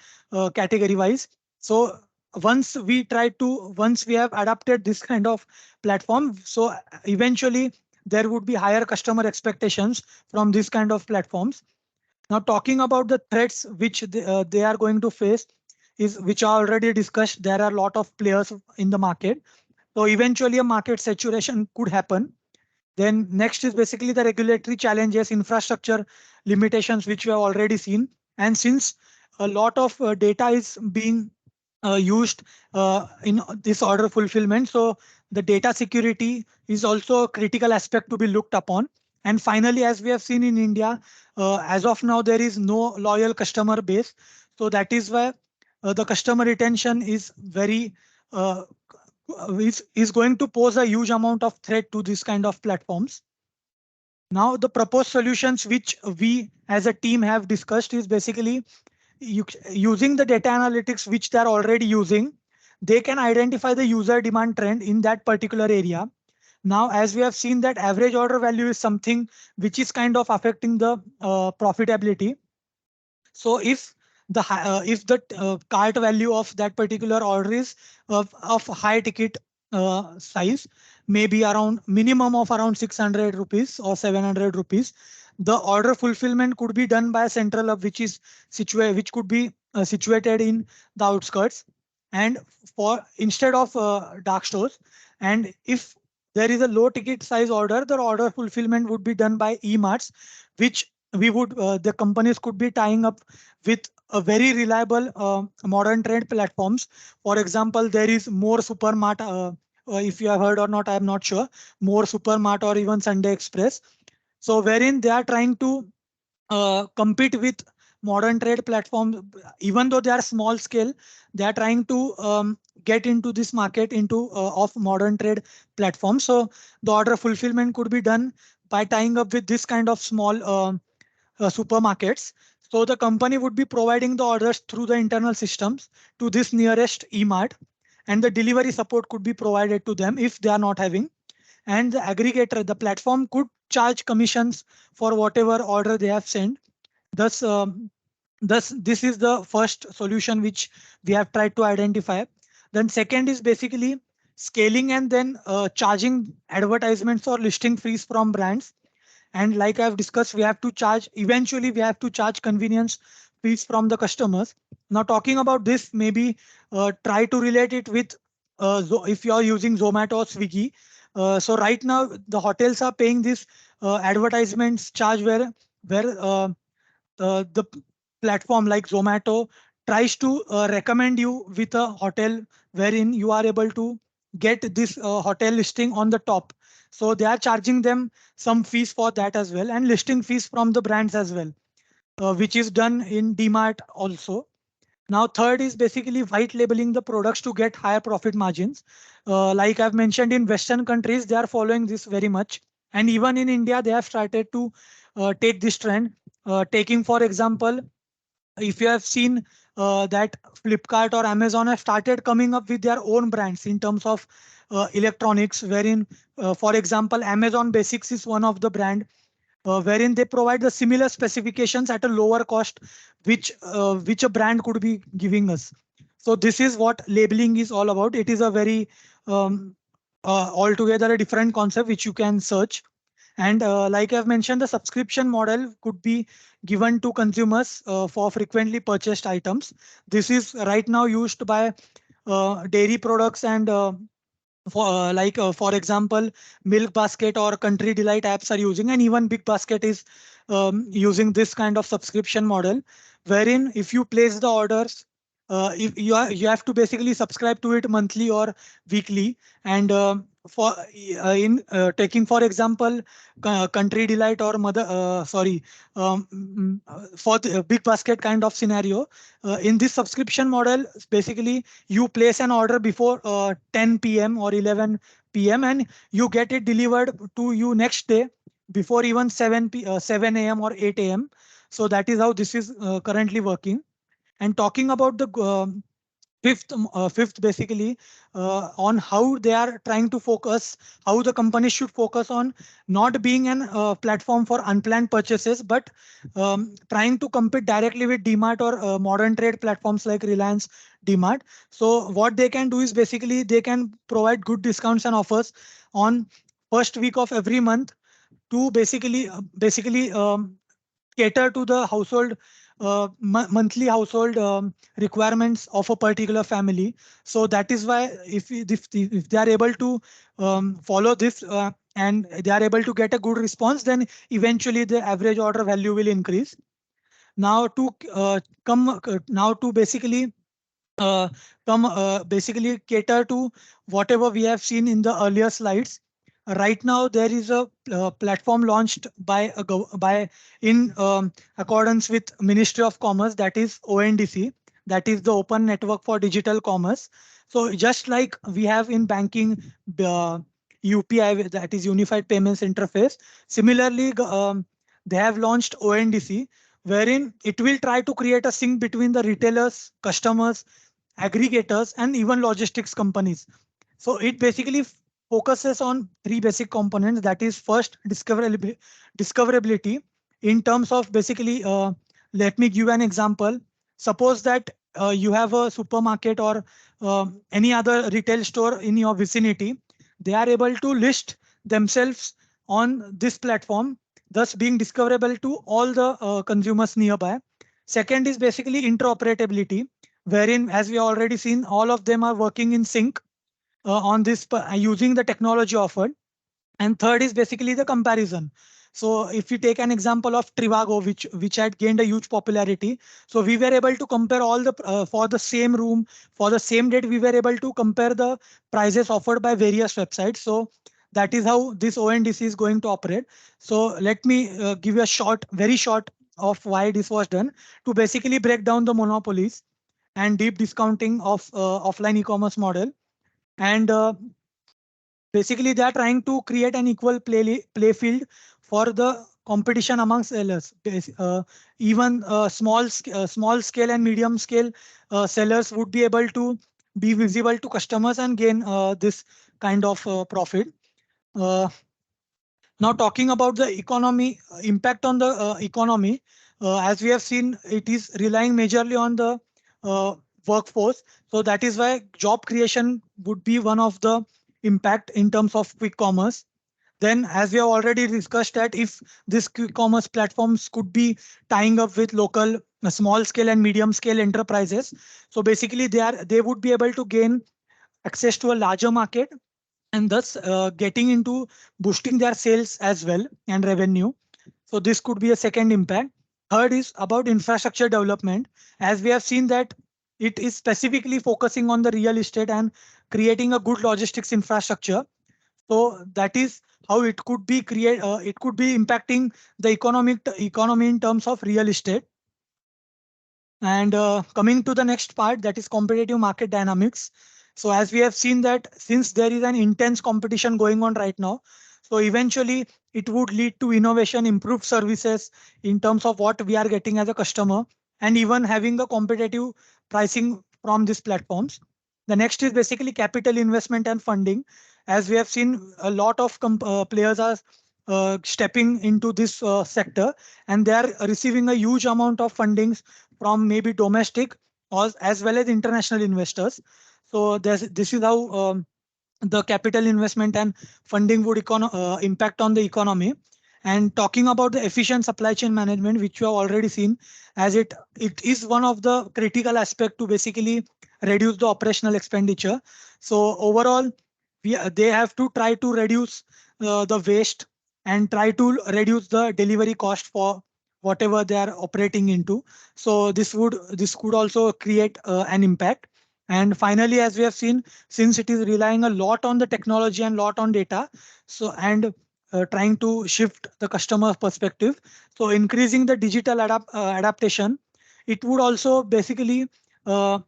category wise. So once we have adapted this kind of platform, so eventually there would be higher customer expectations from this kind of platforms. Now, talking about the threats which they are going to face is which are already discussed. There are a lot of players in the market. So eventually a market saturation could happen. Then next is basically the regulatory challenges, infrastructure limitations, which we have already seen. And since a lot of data is being used in this order fulfillment, so the data security is also a critical aspect to be looked upon. And finally, as we have seen in India, as of now, there is no loyal customer base. So that is why the customer retention is very uh, is going to pose a huge amount of threat to this kind of platforms. Now, the proposed solutions which we as a team have discussed is basically using the data analytics which they're already using. They can identify the user demand trend in that particular area. Now, as we have seen that average order value is something which is kind of affecting the profitability. So if the cart value of that particular order is of high ticket size, maybe around minimum of around 600 rupees or 700 rupees, the order fulfillment could be done by a central hub which is which could be situated in the outskirts, and for instead of dark stores. And if there is a low ticket size order, the order fulfillment would be done by e-marts, which we would the companies could be tying up with a very reliable modern trade platforms. For example, there is more supermart. If you have heard or not, I am not sure. More supermart or even Sunday Express. So wherein they are trying to compete with modern trade platforms, even though they are small scale, they are trying to get into this market into of modern trade platforms. So the order fulfillment could be done by tying up with this kind of small supermarkets. So the company would be providing the orders through the internal systems to this nearest e-mart, and the delivery support could be provided to them if they are not having. And the aggregator, the platform could charge commissions for whatever order they have sent. Thus, this is the first solution which we have tried to identify. Then second is basically scaling and then charging advertisements or listing fees from brands. And like I've discussed, we have to charge, eventually we have to charge convenience fees from the customers. Now talking about this, maybe try to relate it with if you are using Zomato or Swiggy. So right now the hotels are paying this advertisements charge where the platform like Zomato tries to recommend you with a hotel wherein you are able to get this hotel listing on the top. So they are charging them some fees for that as well, and listing fees from the brands as well, which is done in DMart also. Now, third is basically white labeling the products to get higher profit margins. Like I've mentioned, in Western countries, they are following this very much. And even in India, they have started to take this trend. Taking, for example, if you have seen that Flipkart or Amazon have started coming up with their own brands in terms of electronics, wherein, for example, Amazon Basics is one of the brand wherein they provide the similar specifications at a lower cost, which a brand could be giving us. So this is what labeling is all about. It is a very altogether a different concept which you can search. And like I've mentioned, the subscription model could be given to consumers for frequently purchased items. This is right now used by dairy products and for example, Milk Basket or Country Delight apps are using, and even Big Basket is using this kind of subscription model, wherein if you place the orders, if you have to basically subscribe to it monthly or weekly, and for in taking for example country delight or mother for the big basket kind of scenario, in this subscription model, basically you place an order before 10 p.m. or 11 p.m. and you get it delivered to you next day before even 7 a.m. or 8 a.m. So that is how this is currently working. And talking about the fifth basically on how they are trying to focus, how the company should focus on not being an platform for unplanned purchases, but trying to compete directly with DMart or modern trade platforms like Reliance DMart. So what they can do is basically they can provide good discounts and offers on first week of every month to basically cater to the household monthly household requirements of a particular family. So that is why if they are able to follow this and they are able to get a good response, then eventually the average order value will increase. Now to come now to basically come basically cater to whatever we have seen in the earlier slides. Right now, there is a platform launched by in accordance with Ministry of Commerce, that is ONDC, that is the Open Network for Digital Commerce. So just like we have in banking, UPI, that is Unified Payments Interface. Similarly, they have launched ONDC, wherein it will try to create a sync between the retailers, customers, aggregators, and even logistics companies. So it basically focuses on three basic components. That is first, discoverability in terms of basically, let me give an example. Suppose that you have a supermarket or any other retail store in your vicinity. They are able to list themselves on this platform, thus being discoverable to all the consumers nearby. Second is basically interoperability, wherein, as we already seen, all of them are working in sync on this using the technology offered. And third is basically the comparison. So if you take an example of Trivago, which had gained a huge popularity, so we were able to compare all the for the same room, for the same date, we were able to compare the prices offered by various websites. So that is how this ONDC is going to operate. So let me give you a very short of why this was done, to basically break down the monopolies and deep discounting of offline e-commerce model. And basically, they are trying to create an equal play field for the competition among sellers. Even small scale and medium scale sellers would be able to be visible to customers and gain this kind of profit. Uh, Now talking about the economy, impact on the economy, as we have seen, it is relying majorly on the uh, workforce. So that is why job creation would be one of the impact in terms of quick commerce. Then, as we have already discussed, that if this quick commerce platforms could be tying up with local small scale and medium scale enterprises, so basically they would be able to gain access to a larger market, and thus getting into boosting their sales as well and revenue. So this could be a second impact. Third is about infrastructure development. As we have seen that it is specifically focusing on the real estate and creating a good logistics infrastructure. So that is how it could be it could be impacting the economy in terms of real estate. And coming to the next part, that is competitive market dynamics. So as we have seen that since there is an intense competition going on right now, so eventually it would lead to innovation, improved services in terms of what we are getting as a customer, and even having a competitive pricing from these platforms. The next is basically capital investment and funding. As we have seen, a lot of players are stepping into this sector, and they are receiving a huge amount of fundings from maybe domestic or as well as international investors. So this is how the capital investment and funding would impact on the economy. And talking about the efficient supply chain management, which you have already seen, as it is one of the critical aspect to basically reduce the operational expenditure. So overall, they have to try to reduce the waste and try to reduce the delivery cost for whatever they are operating into. So this could also create an impact. And finally, as we have seen, since it is relying a lot on the technology and lot on data, so and trying to shift the customer perspective, so increasing the digital adaptation, it would also basically uh,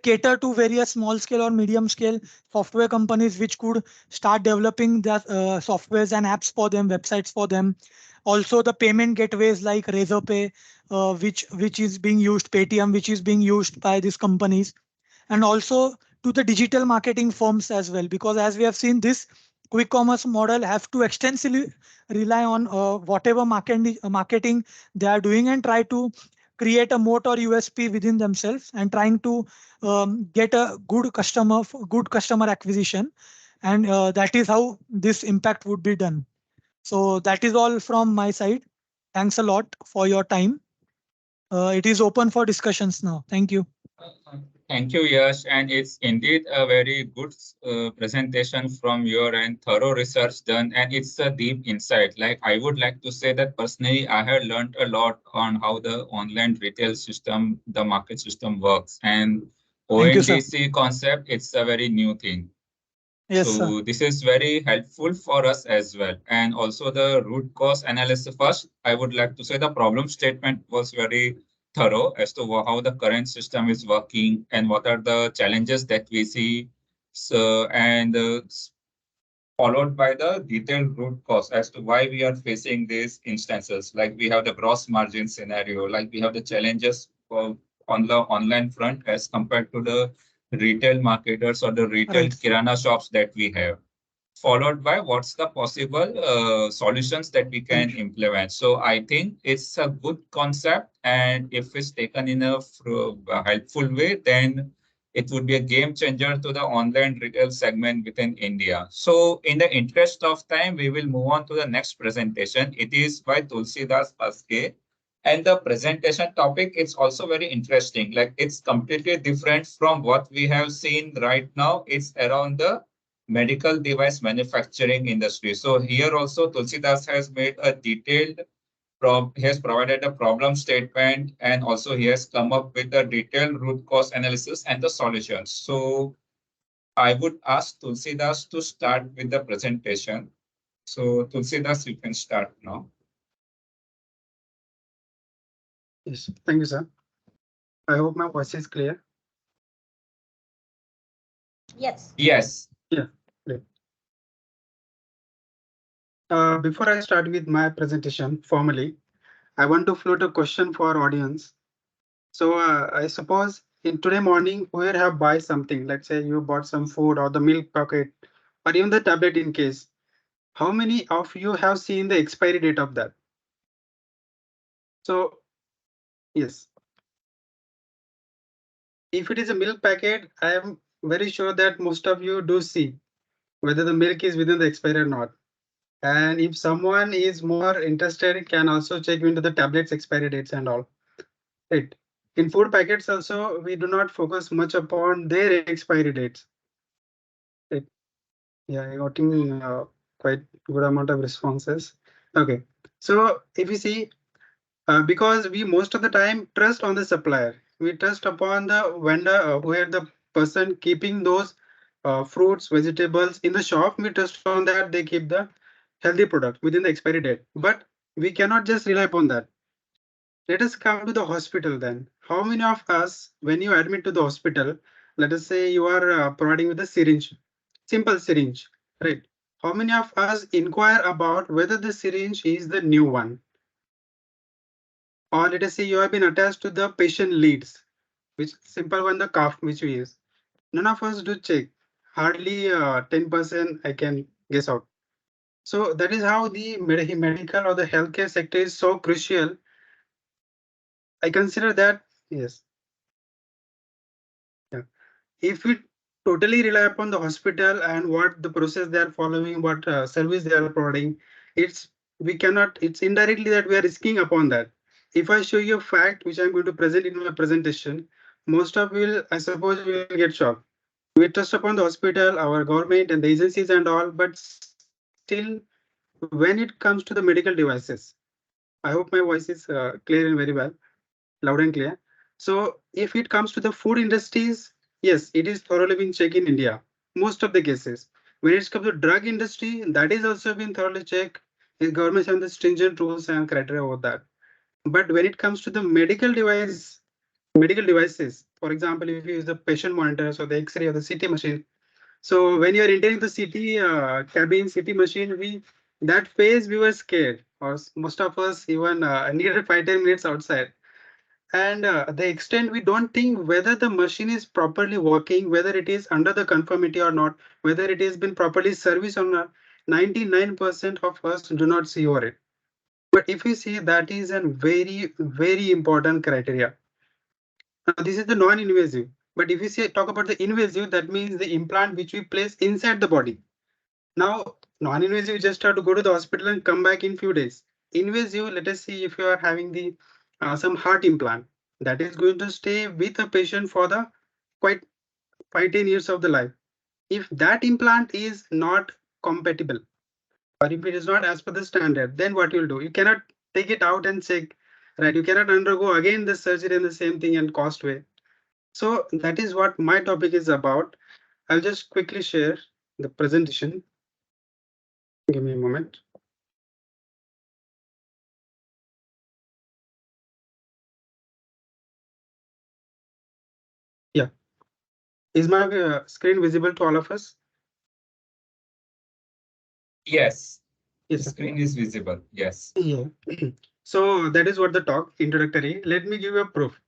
cater to various small scale or medium scale software companies which could start developing their softwares and apps for them, websites for them. Also the payment gateways like Razorpay, which is being used, Paytm, which is being used by these companies, and also to the digital marketing firms as well, because as we have seen, this quick commerce model have to extensively rely on whatever marketing they are doing, and try to create a moat or USP within themselves, and trying to get a good customer acquisition, and that is how this impact would be done. So that is all from my side. Thanks a lot for your time. It is open for discussions now. Thank you. Thank you, Yash. And it's indeed a very good presentation from your and thorough research done. And it's a deep insight. Like I would like to say that personally, I have learned a lot on how the online retail system, the market system works. And Thank you, sir. ONDC concept, it's a very new thing. Yes, sir. So this is very helpful for us as well. And also the root cause analysis. First, I would like to say the problem statement was very thorough as to how the current system is working and what are the challenges that we see. So, and followed by the detailed root cause as to why we are facing these instances. Like we have the gross margin scenario, like we have the challenges on the online front as compared to the retail marketers or the retail Right. kirana shops that we have, followed by what's the possible solutions that we can Thank you. implement. So I think it's a good concept, and if it's taken in a helpful way, then it would be a game changer to the online retail segment within India. So in the interest of time, we will move on to the next presentation. It is by Tulsidas Paske. And the presentation topic is also very interesting. Like it's completely different from what we have seen right now. It's around the medical device manufacturing industry. So here also Tulsidas has made a detailed he has provided a problem statement, and also he has come up with a detailed root cause analysis and the solutions. So I would ask Tulsidas to start with the presentation. So Tulsidas, you can start now. Yes, thank you, sir. I hope my voice is clear. Yes. Yes. Yeah, great. Before I start with my presentation formally, I want to float a question for our audience. So I suppose in today morning, whoever have buy something, let's say you bought some food or the milk packet or even the tablet in case, how many of you have seen the expiry date of that? So yes, if it is a milk packet, I am very sure that most of you do see whether the milk is within the expiry or not. And if someone is more interested, can also check into the tablets expiry dates and all. Right. In food packets also, we do not focus much upon their expiry dates. Right. Yeah, I got quite good amount of responses. Okay. So if you see, because we most of the time trust on the supplier, we trust upon the vendor where the person keeping those fruits, vegetables in the shop. We trust on that they keep the healthy product within the expiry date. But we cannot just rely upon that. Let us come to the hospital then. How many of us, when you admit to the hospital, let us say you are providing with a syringe, simple syringe, right? How many of us inquire about whether the syringe is the new one? Or let us say you have been attached to the patient leads, which simple one, the cuff which we use. None of us do check. Hardly 10% I can guess out. So that is how the medical or the healthcare sector is so crucial. I consider that, yes. Yeah. If we totally rely upon the hospital and what the process they are following, what service they are providing, it's we cannot, it's indirectly that we are risking upon that. If I show you a fact which I'm going to present in my presentation, most of will, I suppose, will get shocked. We trust upon the hospital, our government and the agencies and all, but still when it comes to the medical devices, I hope my voice is clear and very well, loud and clear. So if it comes to the food industries, Yes, it is thoroughly been checked in India. Most of the cases. When it comes to drug industry, that is also been thoroughly checked. The government have the stringent rules and criteria over that. But when it comes to the medical devices, for example, if you use the patient monitors or the X-ray or the CT machine, so when you are entering the CT cabin, CT machine, we that phase we were scared, or most of us even needed 5-10 minutes outside. And the extent we don't think whether the machine is properly working, whether it is under the conformity or not, whether it has been properly serviced or not. 99% of us do not see over it. But if you see, that is a very important criteria. Now, this is the non-invasive. But if you say talk about the invasive, that means the implant which we place inside the body. Now, non-invasive, you just have to go to the hospital and come back in few days. Invasive, let us see if you are having the some heart implant that is going to stay with a patient for the quite 5-10 years of the life. If that implant is not compatible, or if it is not as per the standard, then what you'll do? You cannot take it out and check, right? You cannot undergo again the surgery and the same thing and cost way. So that is what my topic is about. I'll just quickly share the presentation. Give me a moment. Yeah. Is my screen visible to all of us? Yes, the Yes, sir. screen is visible. Yes. Yeah. So that is what the talk introductory. Let me give you a proof.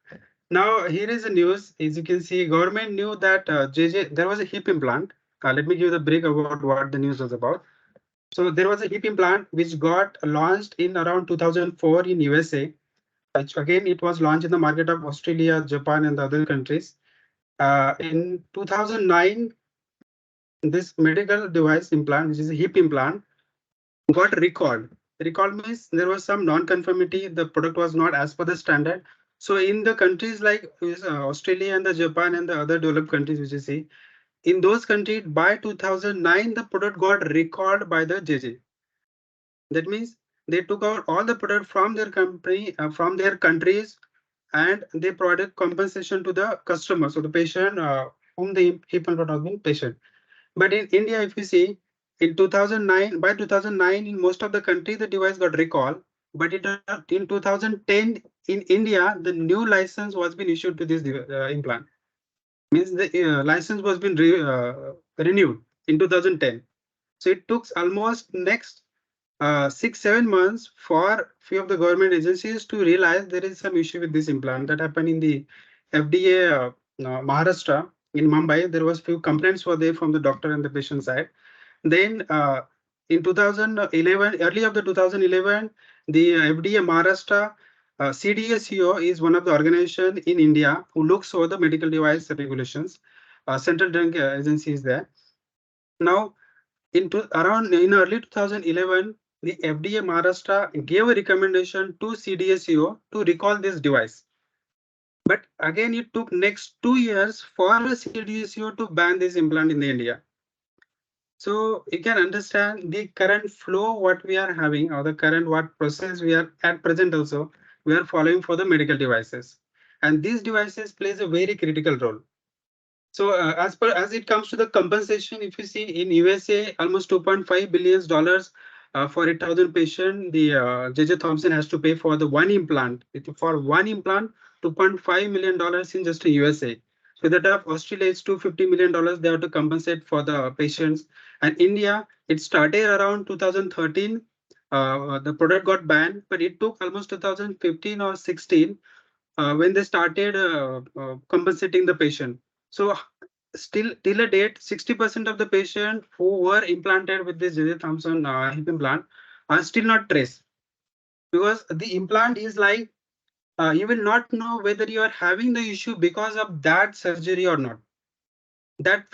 Now here is the news. As you can see, government knew that there was a hip implant. Let me give the brief about what the news was about. So there was a hip implant which got launched in around 2004 in USA. Which again, it was launched in the market of Australia, Japan, and the other countries. In 2009, this medical device implant, which is a hip implant, got recalled. Recall means there was some non-conformity. The product was not as per the standard. So in the countries like Australia and the Japan and the other developed countries, which you see, in those countries by 2009, the product got recalled by the JJ. That means they took out all the product from their company, from their countries, and they provided compensation to the customer, so the patient whom the hip implant has been patient. But in India, if you see, in 2009, by 2009, in most of the country, the device got recalled. But in 2010, in India, the new license was been issued to this implant. Means the license was been renewed in 2010. So it took almost next 6-7 months for few of the government agencies to realize there is some issue with this implant. That happened in the FDA Maharashtra in Mumbai. There was few complaints were there from the doctor and the patient side. Then in 2011, early of the 2011, the FDA Maharashtra CDSCO is one of the organization in India who looks over the medical device regulations. Central Drug Agency is there. Now, around in early 2011, the FDA Maharashtra gave a recommendation to CDSCO to recall this device. But again, it took next 2 years for the CDSCO to ban this implant in India. So you can understand the current flow what we are having, or the current what process we are at present also we are following for the medical devices, and these devices plays a very critical role. So as it comes to the compensation, if you see in USA, almost 2.5 billion dollars for 8,000 patient, the JJ Thompson has to pay for the one implant. For one implant, 2.5 million dollars in just USA. So that of Australia, it's 250 million dollars. They have to compensate for the patients. And India, it started around 2013. The product got banned, but it took almost 2015 or 16 when they started compensating the patient. So still till a date, 60% of the patient who were implanted with this J.J. Thompson hip implant are still not traced, because the implant is like you will not know whether you are having the issue because of that surgery or not. That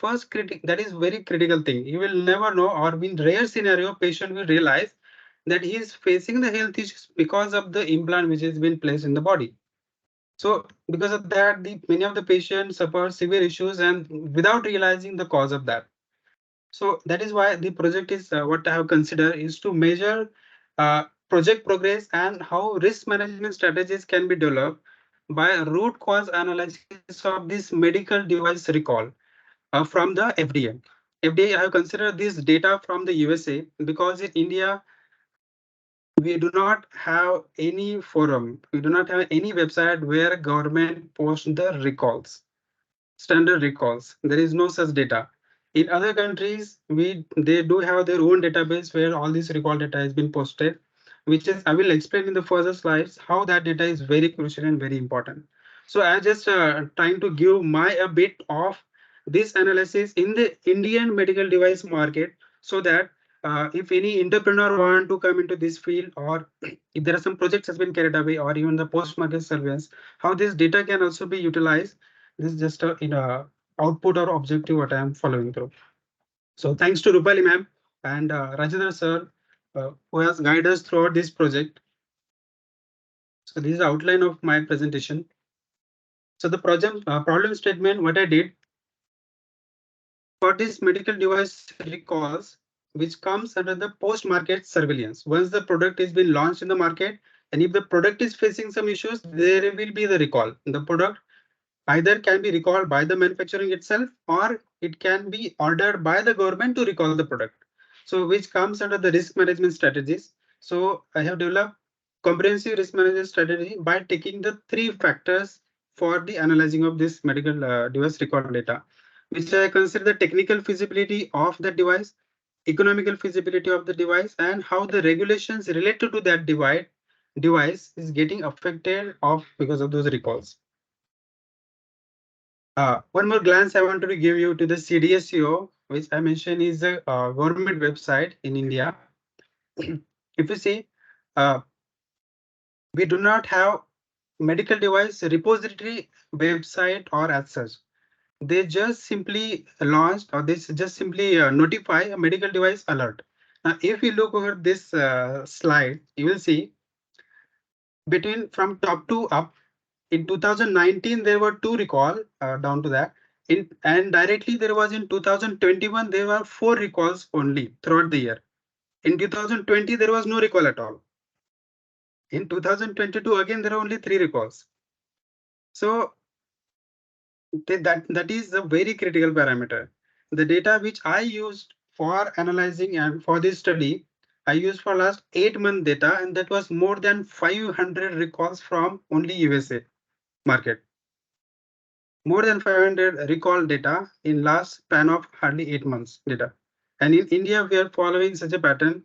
is very critical thing. You will never know, or in rare scenario, patient will realize that he is facing the health issues because of the implant which has been placed in the body. So because of that, many of the patients suffer severe issues and without realizing the cause of that. So that is why the project is what I have considered is to measure project progress and how risk management strategies can be developed. by root cause analysis of this medical device recall from the FDA. FDA have considered this data from the USA because in India we do not have any forum, we do not have any website where government posts the recalls, standard recalls. There is no such data. In other countries, they do have their own database where all this recall data has been posted, which is I will explain in the further slides how that data is very crucial and very important. So I just trying to give my a bit of this analysis in the Indian medical device market, so that if any entrepreneur want to come into this field, or if there are some projects has been carried away, or even the post market surveillance, how this data can also be utilized. This is just a output or objective what I am following through. So thanks to Roopali ma'am and Rajendra sir, who has guided us throughout this project. So this is the outline of my presentation. So the problem statement, what I did for this medical device recalls, which comes under the post-market surveillance. Once the product is been launched in the market, and if the product is facing some issues, there will be the recall. The product either can be recalled by the manufacturing itself, or it can be ordered by the government to recall the product. So which comes under the risk management strategies. So I have developed comprehensive risk management strategy by taking the three factors for the analyzing of this medical device recall data, which I consider the technical feasibility of the device, economical feasibility of the device, and how the regulations related to that device is getting affected of because of those recalls. One more glance I wanted to give you to the CDSCO, which I mentioned is a government website in India. If you see, uh, we do not have medical device repository website or as such. They just simply launched, or they just simply notify a medical device alert. Now, if you look over this slide, you will see between from top to up. In 2019, there were two recall down to that. And directly there was in 2021, there were four recalls only throughout the year. In 2020, there was no recall at all. In 2022, again, there are only three recalls. So that is a very critical parameter. The data which I used for analyzing and for this study, I used for last 8 month data, and that was more than 500 recalls from only USA market. More than 500 recall data in last span of hardly 8 months data. And in India, we are following such a pattern.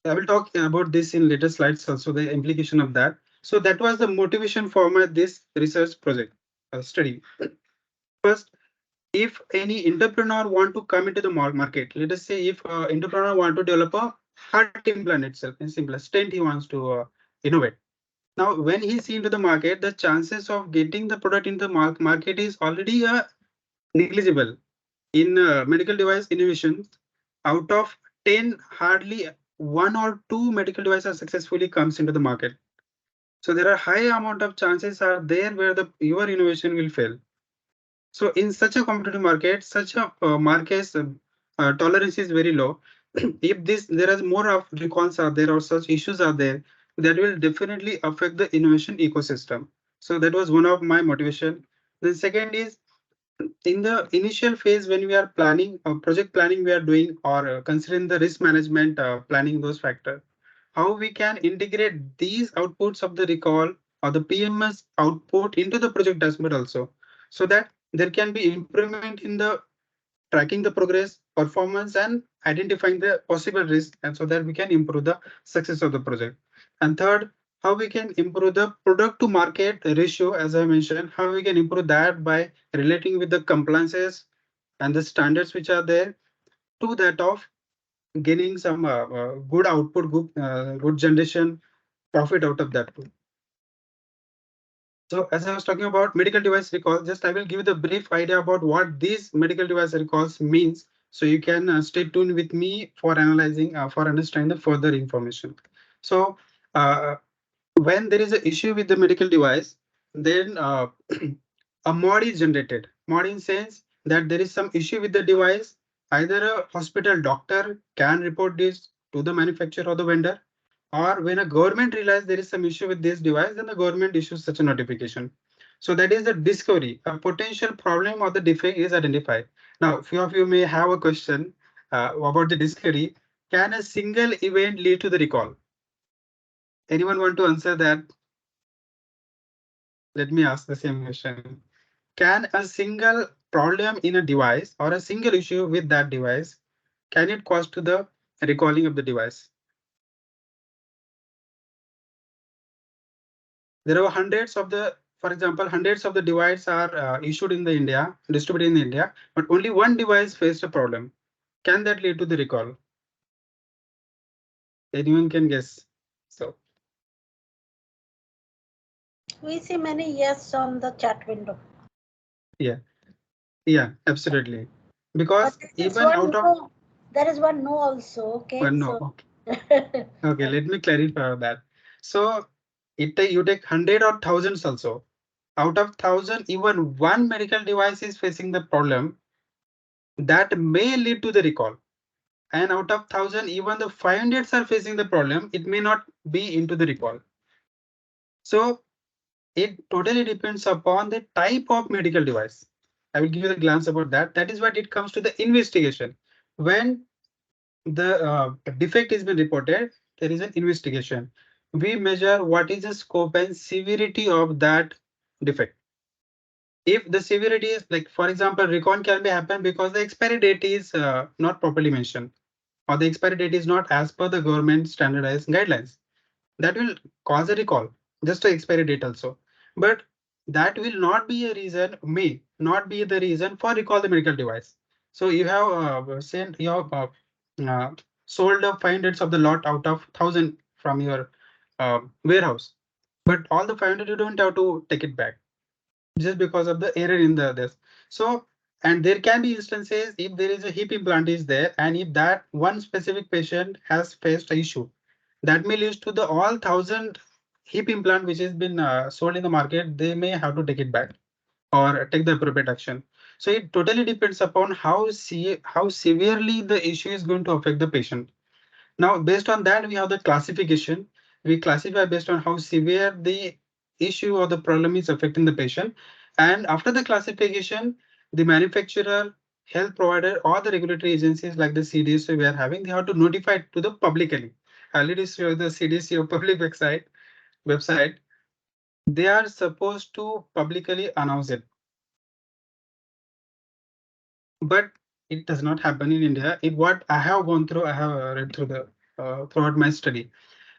I will talk about this in later slides also, the implication of that. So that was the motivation for this research project study. First, if any entrepreneur want to come into the market, let us say if entrepreneur want to develop a heart implant itself, in simple stent he wants to innovate. Now, when he's into the market, the chances of getting the product into the market is already negligible. In medical device innovations, out of 10, hardly one or two medical devices successfully comes into the market. So there are high amount of chances are there where your innovation will fail. So in such a competitive market, such a market tolerance is very low. If there is more of recalls are there or such issues are there, that will definitely affect the innovation ecosystem. So that was one of my motivation. The second is in the initial phase when we are planning project planning we are doing, or considering the risk management planning those factors, how we can integrate these outputs of the recall or the PMS output into the project dashboard also, so that there can be improvement in the tracking the progress, performance, and identifying the possible risk, and so that we can improve the success of the project. And third, how we can improve the product to market ratio, as I mentioned, how we can improve that by relating with the compliances and the standards which are there, to that of gaining some good output, good generation profit out of that too. So as I was talking about medical device recall, just I will give the brief idea about what these medical device recalls means. So you can stay tuned with me for analyzing, for understanding the further information. So uh, when there is an issue with the medical device, then a mod is generated. Mod in sense that there is some issue with the device. Either a hospital doctor can report this to the manufacturer or the vendor, or when a government realizes there is some issue with this device, then the government issues such a notification. So that is the discovery. A potential problem or the defect is identified. Now, few of you may have a question about the discovery. Can a single event lead to the recall? Anyone want to answer that? Let me ask the same question. Can a single problem in a device or a single issue with that device, can it cause to the recalling of the device? There are hundreds of the, for example, hundreds of the devices are issued in the India, distributed in India, but only one device faced a problem. Can that lead to the recall? Anyone can guess. So We see many yes on the chat window. yeah, absolutely. But Because there is even one out of no. There is one no also. Okay, one so no. Okay, let me clarify that. So you take 100 or thousands also. Out of 1,000, even one medical device is facing the problem that may lead to the recall. And out of 1,000, even the 500s are facing the problem, it may not be into the recall. So it totally depends upon the type of medical device. I will give you the glance about that. That is what it comes to the investigation. When the defect has been reported, there is an investigation. We measure what is the scope and severity of that defect. If the severity is like, for example, recall can be happen because the expiry date is not properly mentioned, or the expiry date is not as per the government standardized guidelines. That will cause a recall, just the expiry date also. But that will not be a reason, may not be the reason for recall the medical device. So you have sent your uh, sold 500 of the lot out of 1,000 from your warehouse, but all the 500 you don't have to take it back just because of the error in the this. So, and there can be instances if there is a hip implant is there, and if that one specific patient has faced a issue, that may lead to the all 1,000 hip implant which has been sold in the market, they may have to take it back or take the appropriate action. So it totally depends upon how severely the issue is going to affect the patient. Now, based on that, we have the classification. We classify based on how severe the issue or the problem is affecting the patient. And after the classification, the manufacturer, health provider, or the regulatory agencies like the CDC we are having, they have to notify it to the publicly. I'll let you show the CDC or public website. They are supposed to publicly announce it. But it does not happen in India. It what I have gone through, I have read through the throughout my study.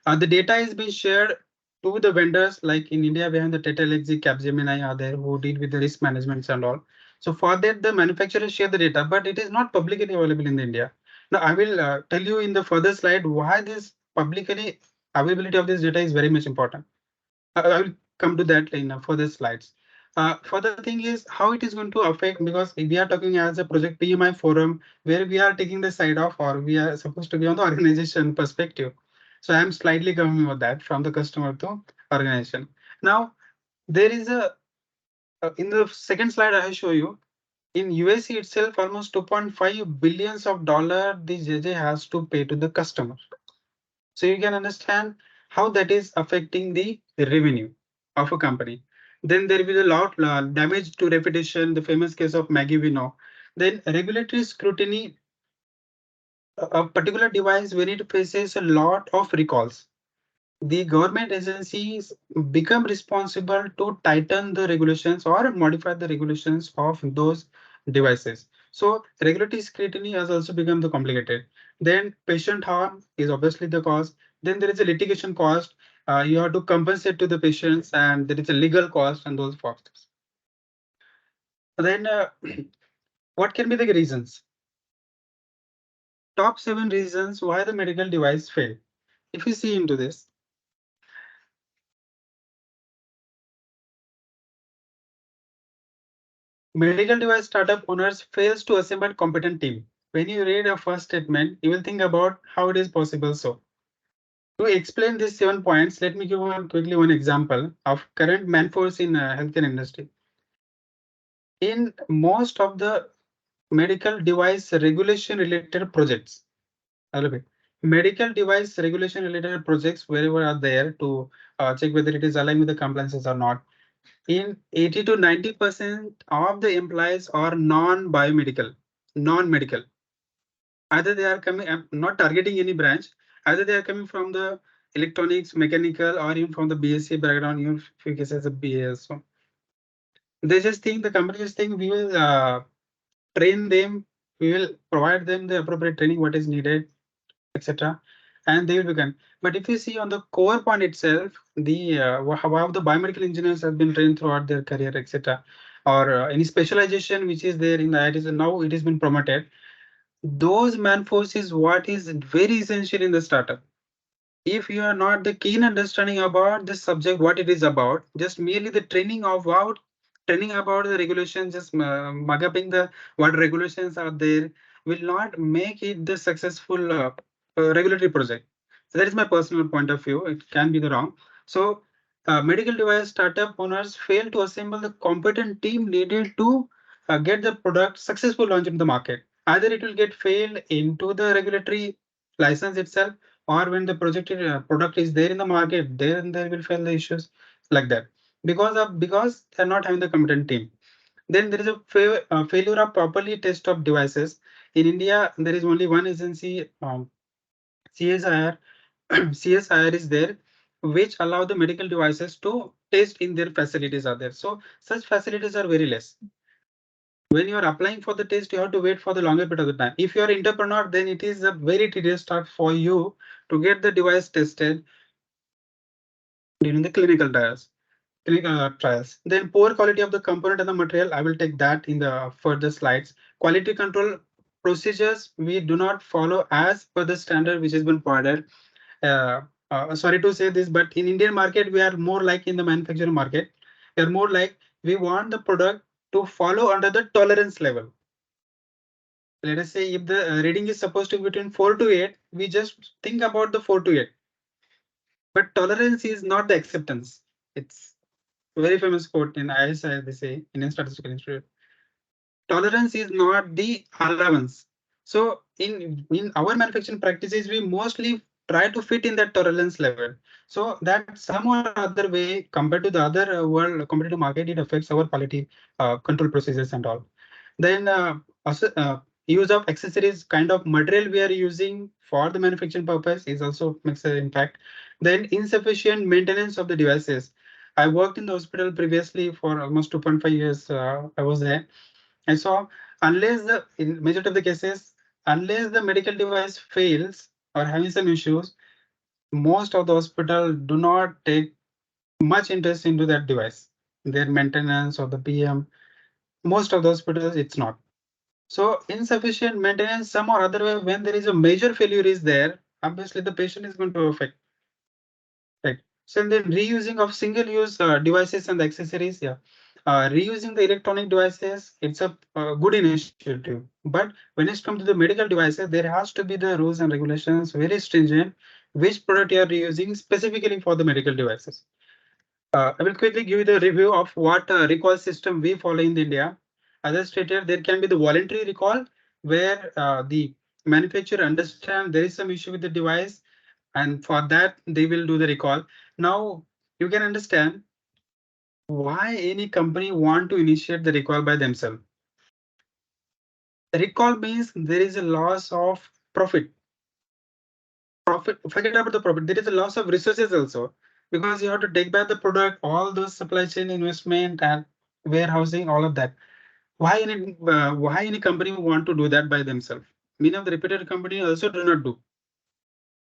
The data is being shared to the vendors, like in India, we have the Tetalexi, Capgemini are there who deal with the risk management and all. So for that, the manufacturers share the data, but it is not publicly available in India. Now, I will tell you in the further slide why this publicly availability of this data is very much important. I will come to that in further slides. Further thing is how it is going to affect, because we are talking as a project PMI forum where we are taking the side of, or we are supposed to be on the organization perspective. So I am slightly coming with that from the customer to organization. Now there is a in the second slide I show you, in USA itself almost 2.5 billions of dollar the JJ has to pay to the customer. So you can understand how that is affecting the revenue of a company. Then there will be a lot damage to reputation, the famous case of Maggie we know. Then regulatory scrutiny, a particular device when it faces a lot of recalls, the government agencies become responsible to tighten the regulations or modify the regulations of those devices. So regulatory scrutiny has also become the complicated. Then patient harm is obviously the cause. Then there is a litigation cost. You have to compensate to the patients, and there is a legal cost and those factors. Then what can be the reasons? Top 7 reasons why the medical device failed. If you see into this, medical device startup owners fails to assemble competent team. When you read a first statement, you will think about how it is possible. So to explain these 7 points, let me give quickly one example of current manforce in healthcare industry. In most of the medical device regulation related projects, medical device regulation related projects wherever are there to check whether it is aligned with the compliances or not. In 80 to 90% of the employees are non-biomedical, non-medical. Either they are coming, I'm not targeting any branch, either they are coming from the electronics, mechanical, or even from the BSc background, even few cases of BAS. So they just think, the company just think we will train them, we will provide them the appropriate training, what is needed, etc. And they will become. But if you see on the core point itself, the how the biomedical engineers have been trained throughout their career, etc., or any specialization which is there in the IITs, and now it has been promoted. Those man force is what is very essential in the startup. If you are not the keen understanding about this subject, what it is about, just merely the training about the regulations, just mug upping the what regulations are there, will not make it the successful regulatory project. So that is my personal point of view. It can be the wrong. So medical device startup owners fail to assemble the competent team needed to get the product successful launch in the market. Either it will get failed into the regulatory license itself, or when the projected product is there in the market, then they will fail the issues like that, because they're not having the competent team. Then there is a failure of properly test of devices. In India, there is only one agency, CSIR. CSIR is there, which allow the medical devices to test in their facilities are there. So such facilities are very less. When you are applying for the test, you have to wait for the longer period of the time. If you are entrepreneur, then it is a very tedious task for you to get the device tested during the clinical trials. Then poor quality of the component and the material. I will take that in the further slides. Quality control procedures we do not follow as per the standard which has been provided. Uh, Sorry to say this, but in Indian market, we are more like in the manufacturing market. We are more like we want the product to follow under the tolerance level. Let us say if the reading is supposed to be between 4 to 8, we just think about the 4 to 8. But tolerance is not the acceptance. It's very famous quote in ISI, they say, Indian Statistical Institute. Tolerance is not the allowance. So in our manufacturing practices, we mostly try to fit in that tolerance level. So that some or other way, compared to the other world competitive market, it affects our quality control procedures and all. Then also, use of accessories, kind of material we are using for the manufacturing purpose is also makes an impact. Then insufficient maintenance of the devices. I worked in the hospital previously for almost 2.5 years. I was there. I saw, unless in majority of the cases, unless the medical device fails or having some issues, most of the hospital do not take much interest into that device, their maintenance or the PM. Most of the hospitals, it's not. So insufficient maintenance, some or other way, when there is a major failure is there, obviously the patient is going to affect. Right. So then reusing of single-use devices and accessories, yeah. Reusing the electronic devices, it's a good initiative. But when it's come to the medical devices, there has to be the rules and regulations very stringent, which product you are reusing specifically for the medical devices. I will quickly give you the review of what recall system we follow in India. As I stated, there can be the voluntary recall where the manufacturer understand there is some issue with the device, and for that they will do the recall. Now you can understand why any company want to initiate the recall by themselves. Recall means there is a loss of profit. Forget about the profit. There is a loss of resources also, because you have to take back the product, all those supply chain investment and warehousing, all of that. Why any company want to do that by themselves? Many of the reputed company also do not do.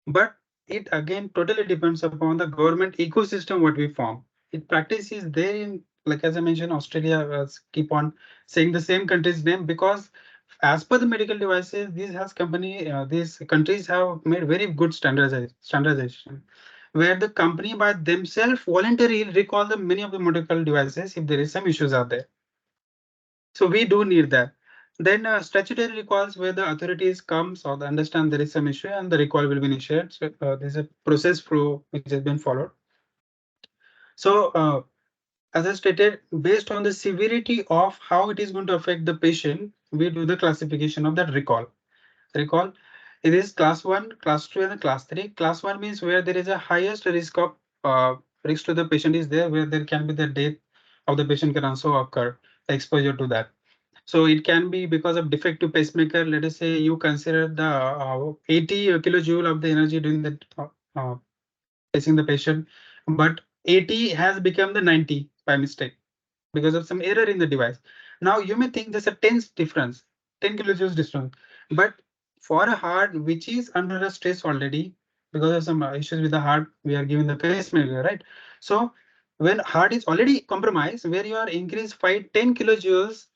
But it again totally depends upon the government ecosystem what we form. It practice is there in, like as I mentioned, Australia keep on saying the same country's name, because as per the medical devices, these countries have made very good standardization, where the company by themselves voluntarily recall the many of the medical devices if there is some issues out there. So we do need that. Then statutory recalls, where the authorities comes or they understand there is some issue and the recall will be initiated. So there's a process flow which has been followed. So as I stated, based on the severity of how it is going to affect the patient, we do the classification of that recall. Recall It is class 1, class 2, and class 3. Class 1 means where there is a highest risk of risk to the patient is there, where there can be the death of the patient can also occur, exposure to that. So it can be because of defective pacemaker. Let us say you consider the 80 kilojoule of the energy during the pacing the patient, but 80 has become the 90 by mistake because of some error in the device. Now you may think there's a 10 difference, 10 kilojoules difference, but for a heart which is under a stress already because of some issues with the heart, we are giving the pacemaker, right? So when heart is already compromised, where you are increased 10 kilojoules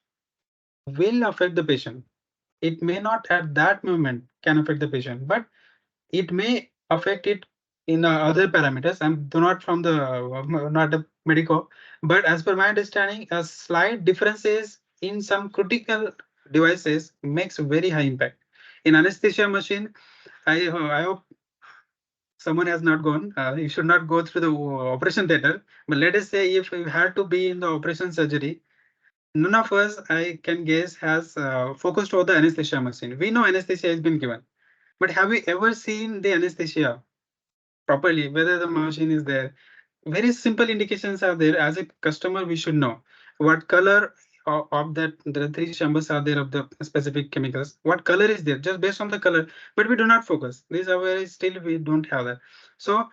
will affect the patient. It may not at that moment can affect the patient, but it may affect it in other parameters. I'm not from the not a medico, but as per my understanding, a slight differences in some critical devices makes very high impact. In anesthesia machine, I hope someone has not gone. You should not go through the operation theater. But let us say if you had to be in the operation surgery, none of us, I can guess, has focused on the anesthesia machine. We know anesthesia has been given, but have we ever seen the anesthesia properly, whether the machine is there? Very simple indications are there. As a customer, we should know what color of that the three chambers are there of the specific chemicals. What color is there? Just based on the color, but we do not focus. These are very still we don't have that. So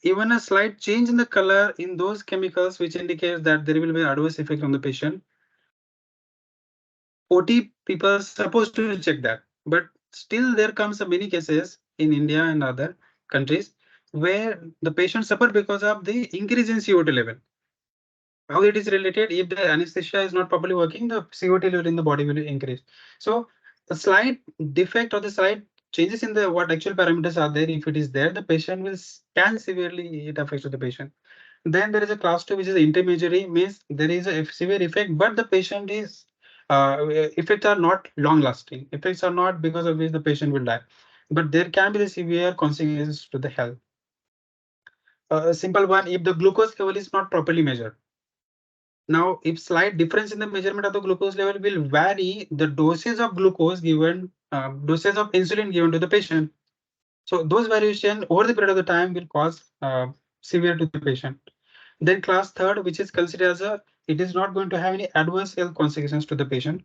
even a slight change in the color in those chemicals, which indicates that there will be adverse effect on the patient. OT people are supposed to check that, but still there comes many cases in India and other countries where the patient suffer because of the increase in CO2 level. How it is related? If the anesthesia is not properly working, the CO2 level in the body will increase. So a slight defect or the slight changes in the what actual parameters are there, if it is there, the patient will can severely it affects the patient. Then there is a class 2, which is intermediary, means there is a severe effect, but the patient is effects are not long lasting. Effects are not because of which the patient will die, but there can be the severe consequences to the health. A simple one, if the glucose level is not properly measured. Now, if slight difference in the measurement of the glucose level will vary the dosage of glucose given, dosage of insulin given to the patient. So those variation over the period of the time will cause severe to the patient. Then class 3rd, which is considered as a, it is not going to have any adverse health consequences to the patient.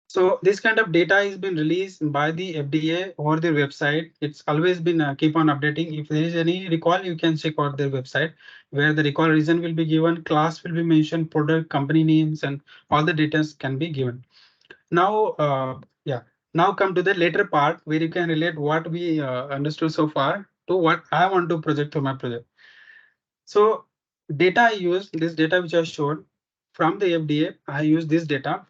So this kind of data has been released by the FDA or their website. It's always been keep on updating. If there is any recall, you can check out their website where the recall reason will be given, class will be mentioned, product company names, and all the data can be given. Now, now come to the later part where you can relate what we understood so far to what I want to project to my project. So data I use, this data which I showed from the FDA, I use this data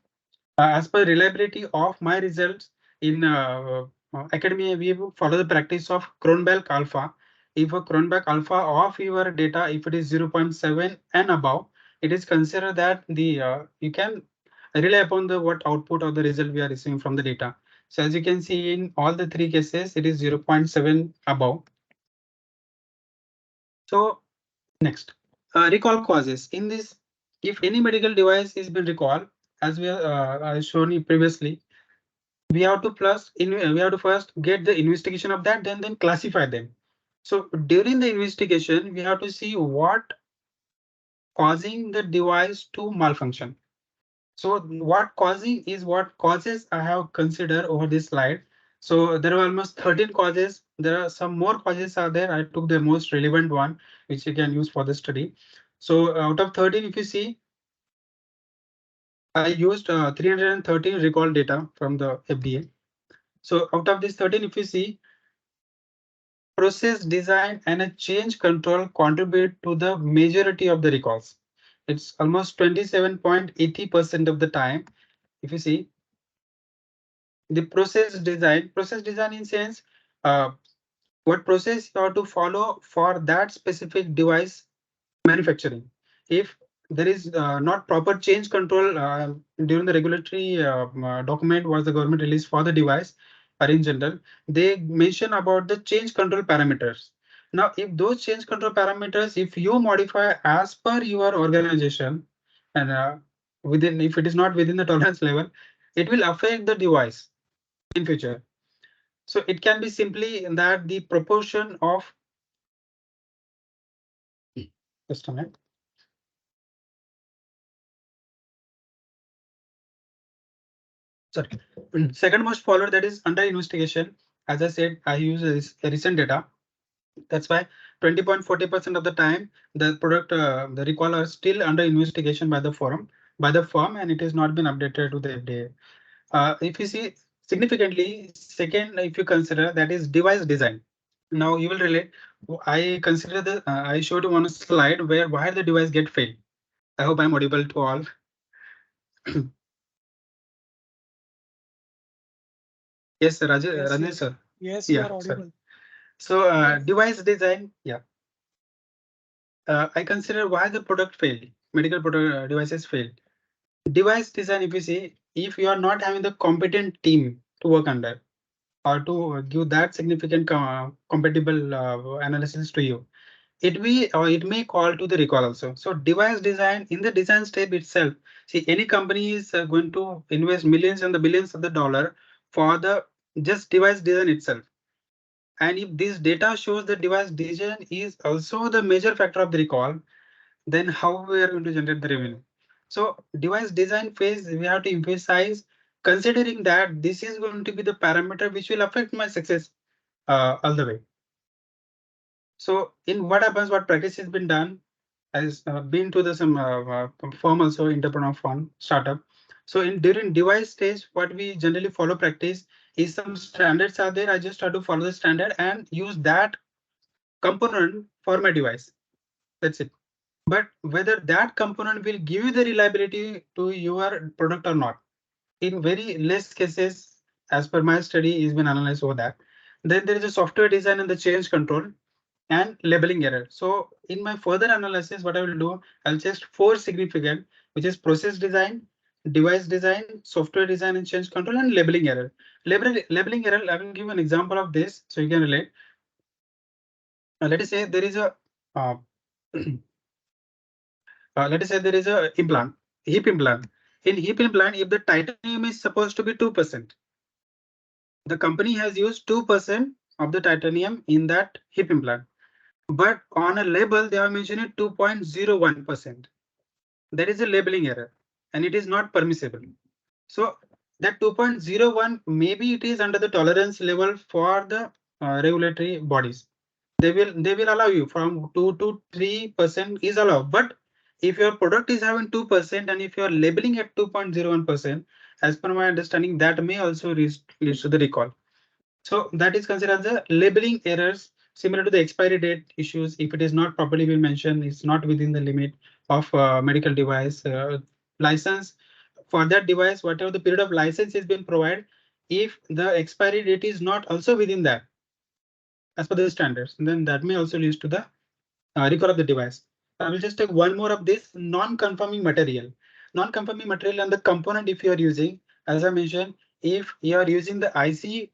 as per reliability of my results in academia. We follow the practice of Cronbach alpha. If a Cronbach alpha of your data, if it is 0.7 and above, it is considered that the you can rely upon the what output or the result we are receiving from the data. So as you can see in all the three cases, it is 0.7 above. So next, recall causes. In this, if any medical device is been recalled, as we I shown you previously, we have to we have to first get the investigation of that, then classify them. So during the investigation, we have to see what causing the device to malfunction. So what causing is what causes I have considered over this slide. So there are almost 13 causes. There are some more causes are there. I took the most relevant one, which you can use for the study. So out of 13, if you see, I used 313 recall data from the FDA. So out of this 13, if you see, process design and a change control contribute to the majority of the recalls. It's almost 27.80% of the time. If you see, the process design in sense, uh, what process you have to follow for that specific device manufacturing. If there is not proper change control during the regulatory document was the government released for the device or in general, they mention about the change control parameters. Now, if those change control parameters, if you modify as per your organization and within, if it is not within the tolerance level, it will affect the device in future. So it can be simply that the proportion of just a minute. Sorry. Second most followed, that is under investigation. As I said, I use recent data. That's why 20.40% of the time the product, the recall are still under investigation by the firm, and it has not been updated to the FDA. If you see significantly, second, if you consider, that is device design. Now you will relate. I consider I showed you one slide why the device get failed. I hope I'm audible to all. Yes, sir, Yes, Rajesh yes. sir. Yes, you Yeah, are sir. audible. So Yes. device design, yeah. I consider why the product failed. Medical product devices fail. Device design, if you see, if you are not having the competent team to work under or to give that significant compatible analysis to you, it may call to the recall also. So device design, in the design step itself, see, any company is going to invest millions and the billions of the dollar for the just device design itself. And if this data shows the device design is also the major factor of the recall, then how we are going to generate the revenue? So device design phase, we have to emphasize considering that this is going to be the parameter which will affect my success all the way. So in what happens, what practice has been done, has been to the some firm also, entrepreneur firm, startup. So in during device stage, what we generally follow practice is some standards are there. I just try to follow the standard and use that component for my device. That's it. But whether that component will give you the reliability to your product or not, in very less cases, as per my study, is been analyzed over that. Then there is a software design and the change control and labeling error. So in my further analysis, what I will do, I'll just four significant, which is process design, device design, software design and change control, and labeling error. Labeling error, I will give an example of this so you can relate. Let us say there is a uh, let us say there is a implant, hip implant. In hip implant, if the titanium is supposed to be 2%, the company has used 2% of the titanium in that hip implant. But on a label, they have mentioned it 2.01%. That is a labeling error, and it is not permissible. So that 2.01, maybe it is under the tolerance level for the regulatory bodies. They will allow you from 2 to 3% is allowed. But if your product is having 2% and if you are labeling at 2.01%, as per my understanding, that may also lead to the recall. So that is considered as a labeling errors similar to the expiry date issues. If it is not properly been mentioned, it's not within the limit of medical device license for that device, whatever the period of license is being provided. If the expiry date is not also within that as per the standards, then that may also lead to the recall of the device. I will just take one more of this non-conforming material. Non-conforming material and the component if you are using, as I mentioned, if you are using the IC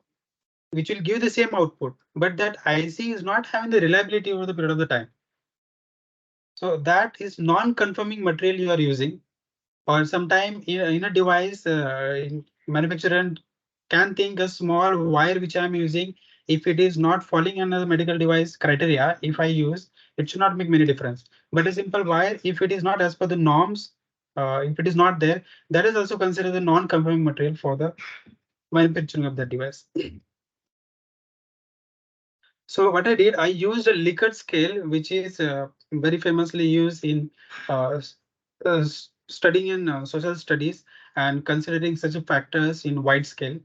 which will give the same output, but that IC is not having the reliability over the period of the time. So that is non-conforming material you are using, or sometime in a device, in manufacturer can think a small wire which I am using. If it is not falling under the medical device criteria, if I use, it should not make many difference. But a simple wire, if it is not as per the norms, if it is not there, that is also considered the non-conforming material for the manufacturing of the device. So what I did, I used a Likert scale, which is very famously used in uh, studying in social studies and considering such factors in wide scale.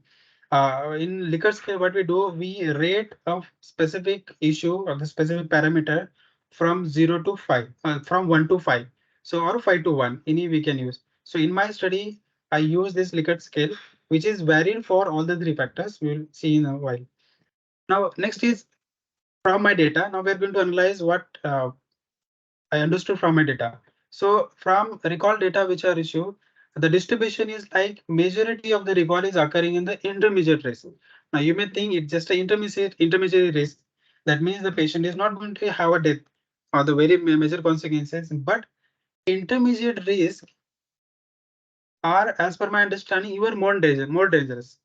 In Likert scale, what we do, we rate a specific issue or the specific parameter from 0 to 5, from 1 to 5. So or 5 to 1, any we can use. So in my study, I use this Likert scale, which is varied for all the three factors. We will see in a while. Now, next is from my data. Now we're going to analyze what I understood from my data. So from recall data which are issued, the distribution is like majority of the recall is occurring in the intermediate risk. Now you may think it's just an intermediate risk. That means the patient is not going to have a death or the very major consequences, but intermediate risk are, as per my understanding, even more dangerous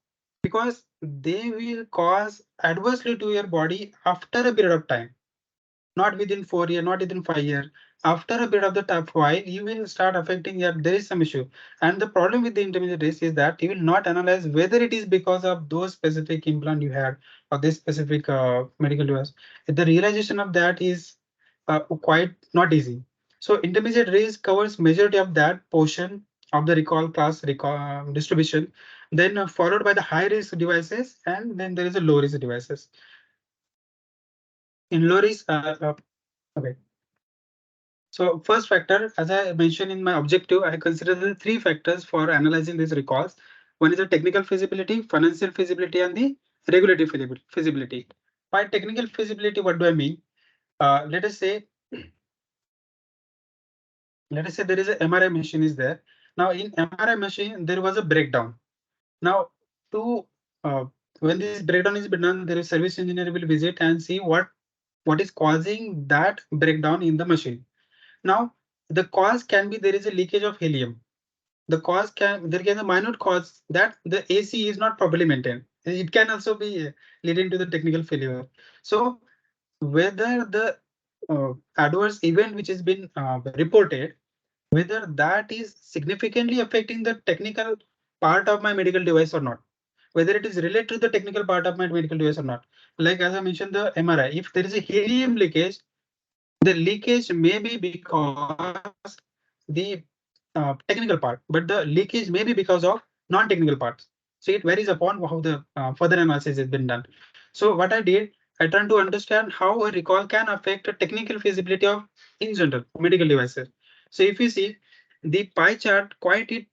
because they will cause adversely to your body after a period of time. Not within 4 years, not within 5 years. After a bit of the time while, you will start affecting that there is some issue. And the problem with the intermediate risk is that you will not analyze whether it is because of those specific implant you had or this specific medical device. The realization of that is quite not easy. So intermediate risk covers majority of that portion of the recall class recall distribution, then followed by the high risk devices, and then there is a low risk devices. In low risk, okay. So first factor, as I mentioned in my objective, I consider the three factors for analyzing these recalls. One is the technical feasibility, financial feasibility, and the regulatory feasibility. By technical feasibility, what do I mean? Let us say, there is a MRI machine is there. Now in MRI machine, there was a breakdown. Now to when this breakdown is done, there is service engineer will visit and see what is causing that breakdown in the machine. Now the cause can be there is a leakage of helium. The cause there can be a minute cause that the AC is not properly maintained. It can also be leading to the technical failure. So whether the adverse event which has been reported, whether that is significantly affecting the technical part of my medical device or not, whether it is related to the technical part of my medical device or not. Like as I mentioned, the MRI, if there is a helium leakage, the leakage may be because the technical part, but the leakage may be because of non-technical parts. So it varies upon how the further analysis has been done. So what I did, I tried to understand how a recall can affect the technical feasibility of in general medical devices. So if you see the pie chart, quite it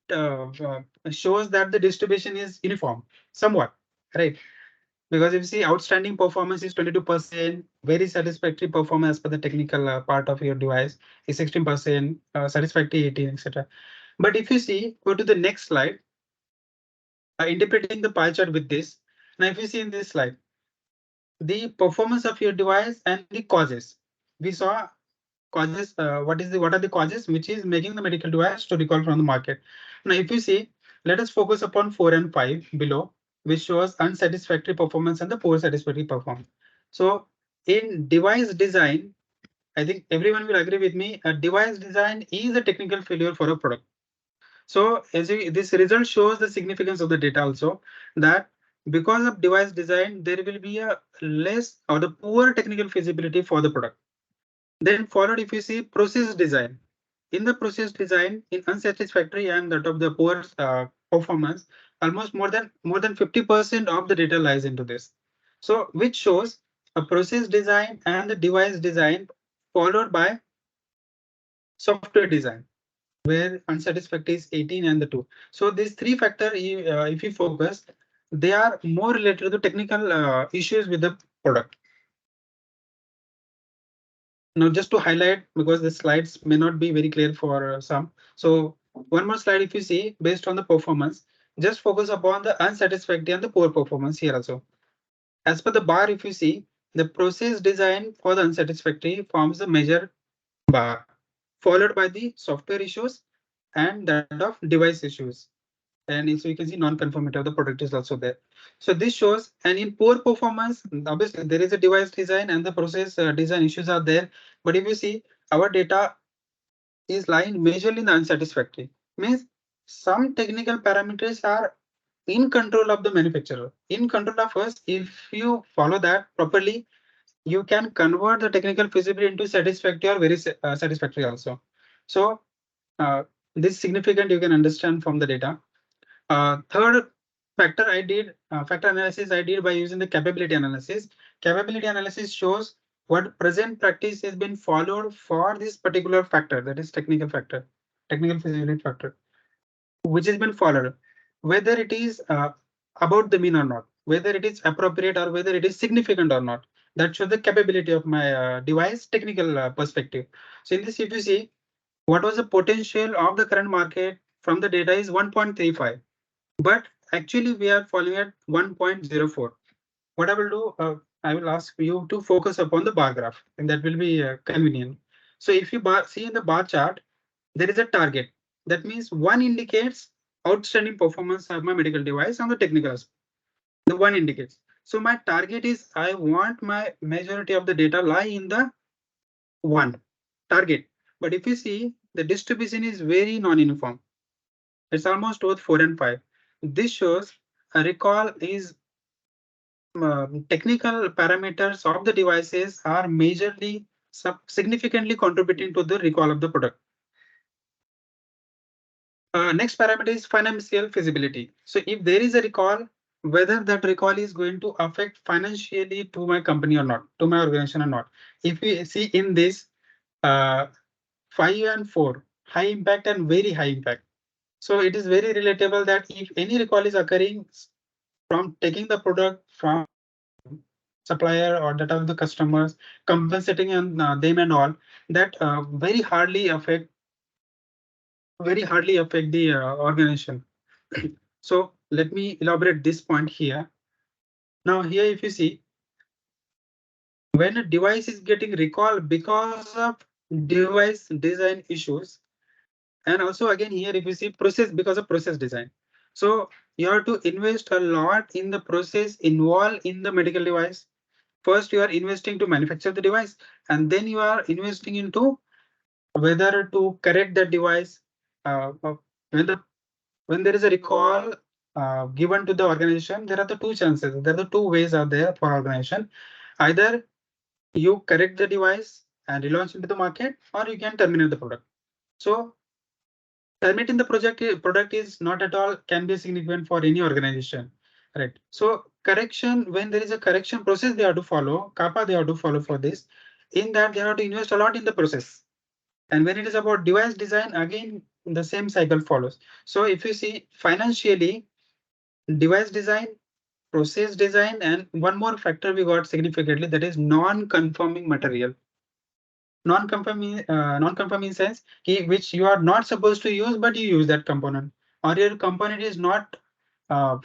shows that the distribution is uniform somewhat, right? Because if you see outstanding performance is 22%, very satisfactory performance as per the technical part of your device is 16%, satisfactory 18, etc. But if you see, go to the next slide, interpreting the pie chart with this. Now, if you see in this slide, the performance of your device and the causes. We saw causes, what are the causes which is making the medical device to recall from the market. Now, if you see, let us focus upon 4 and 5 below, which shows unsatisfactory performance and the poor satisfactory performance. So in device design, I think everyone will agree with me, a device design is a technical failure for a product. So this result shows the significance of the data also, that because of device design, there will be a less or the poor technical feasibility for the product. Then followed, if you see process design, in the process design, in unsatisfactory and that of the poor performance, almost more than 50% of the data lies into this. So which shows a process design and the device design followed by software design, where unsatisfactory is 18 and the 2. So these three factors, if you focus, they are more related to the technical issues with the product. Now, just to highlight, because the slides may not be very clear for some. So one more slide, if you see, based on the performance, just focus upon the unsatisfactory and the poor performance here also. As per the bar, if you see, the process design for the unsatisfactory forms the major bar, followed by the software issues and that of device issues. And so you can see non-conformity of the product is also there. So this shows, and in poor performance, obviously there is a device design and the process design issues are there. But if you see, our data is lying majorly in the unsatisfactory. Means some technical parameters are in control of the manufacturer, in control of us. If you follow that properly, you can convert the technical feasibility into satisfactory or very satisfactory also. So this is significant, you can understand from the data. Third factor I did, factor analysis I did by using the capability analysis. Capability analysis shows what present practice has been followed for this particular factor, that is technical factor, technical feasibility factor, which has been followed, whether it is about the mean or not, whether it is appropriate or whether it is significant or not. That shows the capability of my device technical perspective. So in this, if you see, what was the potential of the current market from the data is 1.35. But actually we are following at 1.04. What I will do, I will ask you to focus upon the bar graph, and that will be convenient. So if you see in the bar chart, there is a target. That means one indicates outstanding performance of my medical device on the technical aspect. The one indicates. So my target is I want my majority of the data lie in the one target. But if you see the distribution is very non-uniform. It's almost both 4 and 5. This shows a recall is technical parameters of the devices are majorly significantly contributing to the recall of the product. Next parameter is financial feasibility. So if there is a recall, whether that recall is going to affect financially to my company or not, to my organization or not. If we see in this 5 and 4, high impact and very high impact. So it is very relatable that if any recall is occurring from taking the product from supplier or that of the customers, compensating and them and all, that very hardly affect the organization. So let me elaborate this point here. Now here, if you see, when a device is getting recalled because of device design issues, and also again here, if you see process because of process design. So you have to invest a lot in the process involved in the medical device. First, you are investing to manufacture the device, and then you are investing into whether to correct the device. When the when there is a recall given to the organization, there are the two chances. There are the two ways are there for organization. Either you correct the device and relaunch into the market, or you can terminate the product. So terminating the product is not at all can be significant for any organization, right? So correction, when there is a correction process they have to follow, kappa they have to follow for this. In that they have to invest a lot in the process. And when it is about device design, again the same cycle follows. So if you see financially, device design, process design, and one more factor we got significantly, that is non-conforming material. Non-conforming sense which you are not supposed to use, but you use that component, or your component is not uh,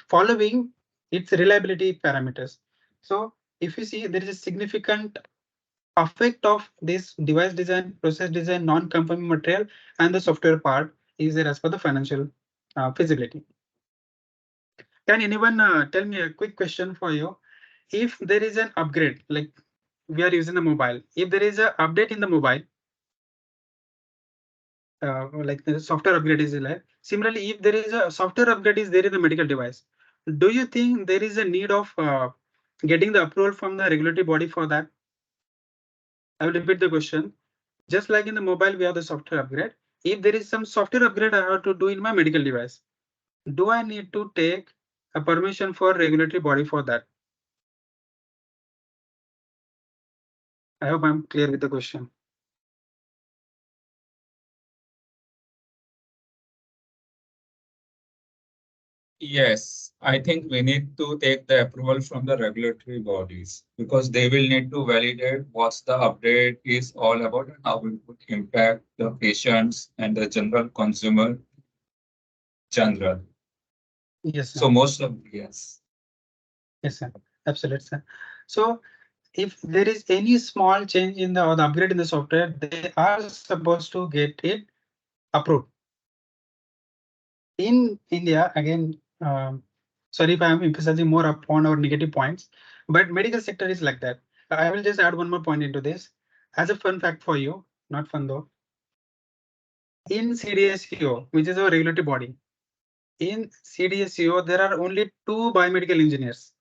following its reliability parameters. So if you see, there is a significant effect of this device design, process design, non-conforming material, and the software part is there as per the financial feasibility. Can anyone tell me a quick question for you? If there is an upgrade, like we are using the mobile, if there is an update in the mobile, like the software upgrade is there. Similarly, if there is a software upgrade is there in the medical device, do you think there is a need of getting the approval from the regulatory body for that? I will repeat the question. Just like in the mobile, we have the software upgrade. If there is some software upgrade I have to do in my medical device, do I need to take a permission for regulatory body for that? I hope I'm clear with the question. Yes, I think we need to take the approval from the regulatory bodies because they will need to validate what the update is all about and how it would impact the patients and the general consumer general. Yes, sir. So most of yes. Yes, sir. Absolutely, sir. So if there is any small change in the or the upgrade in the software, they are supposed to get it approved. In India, again, sorry if I am emphasizing more upon our negative points, but medical sector is like that. I will just add one more point into this as a fun fact for you, not fun though. In CDSCO, which is our regulatory body, in CDSCO, there are only 2 biomedical engineers.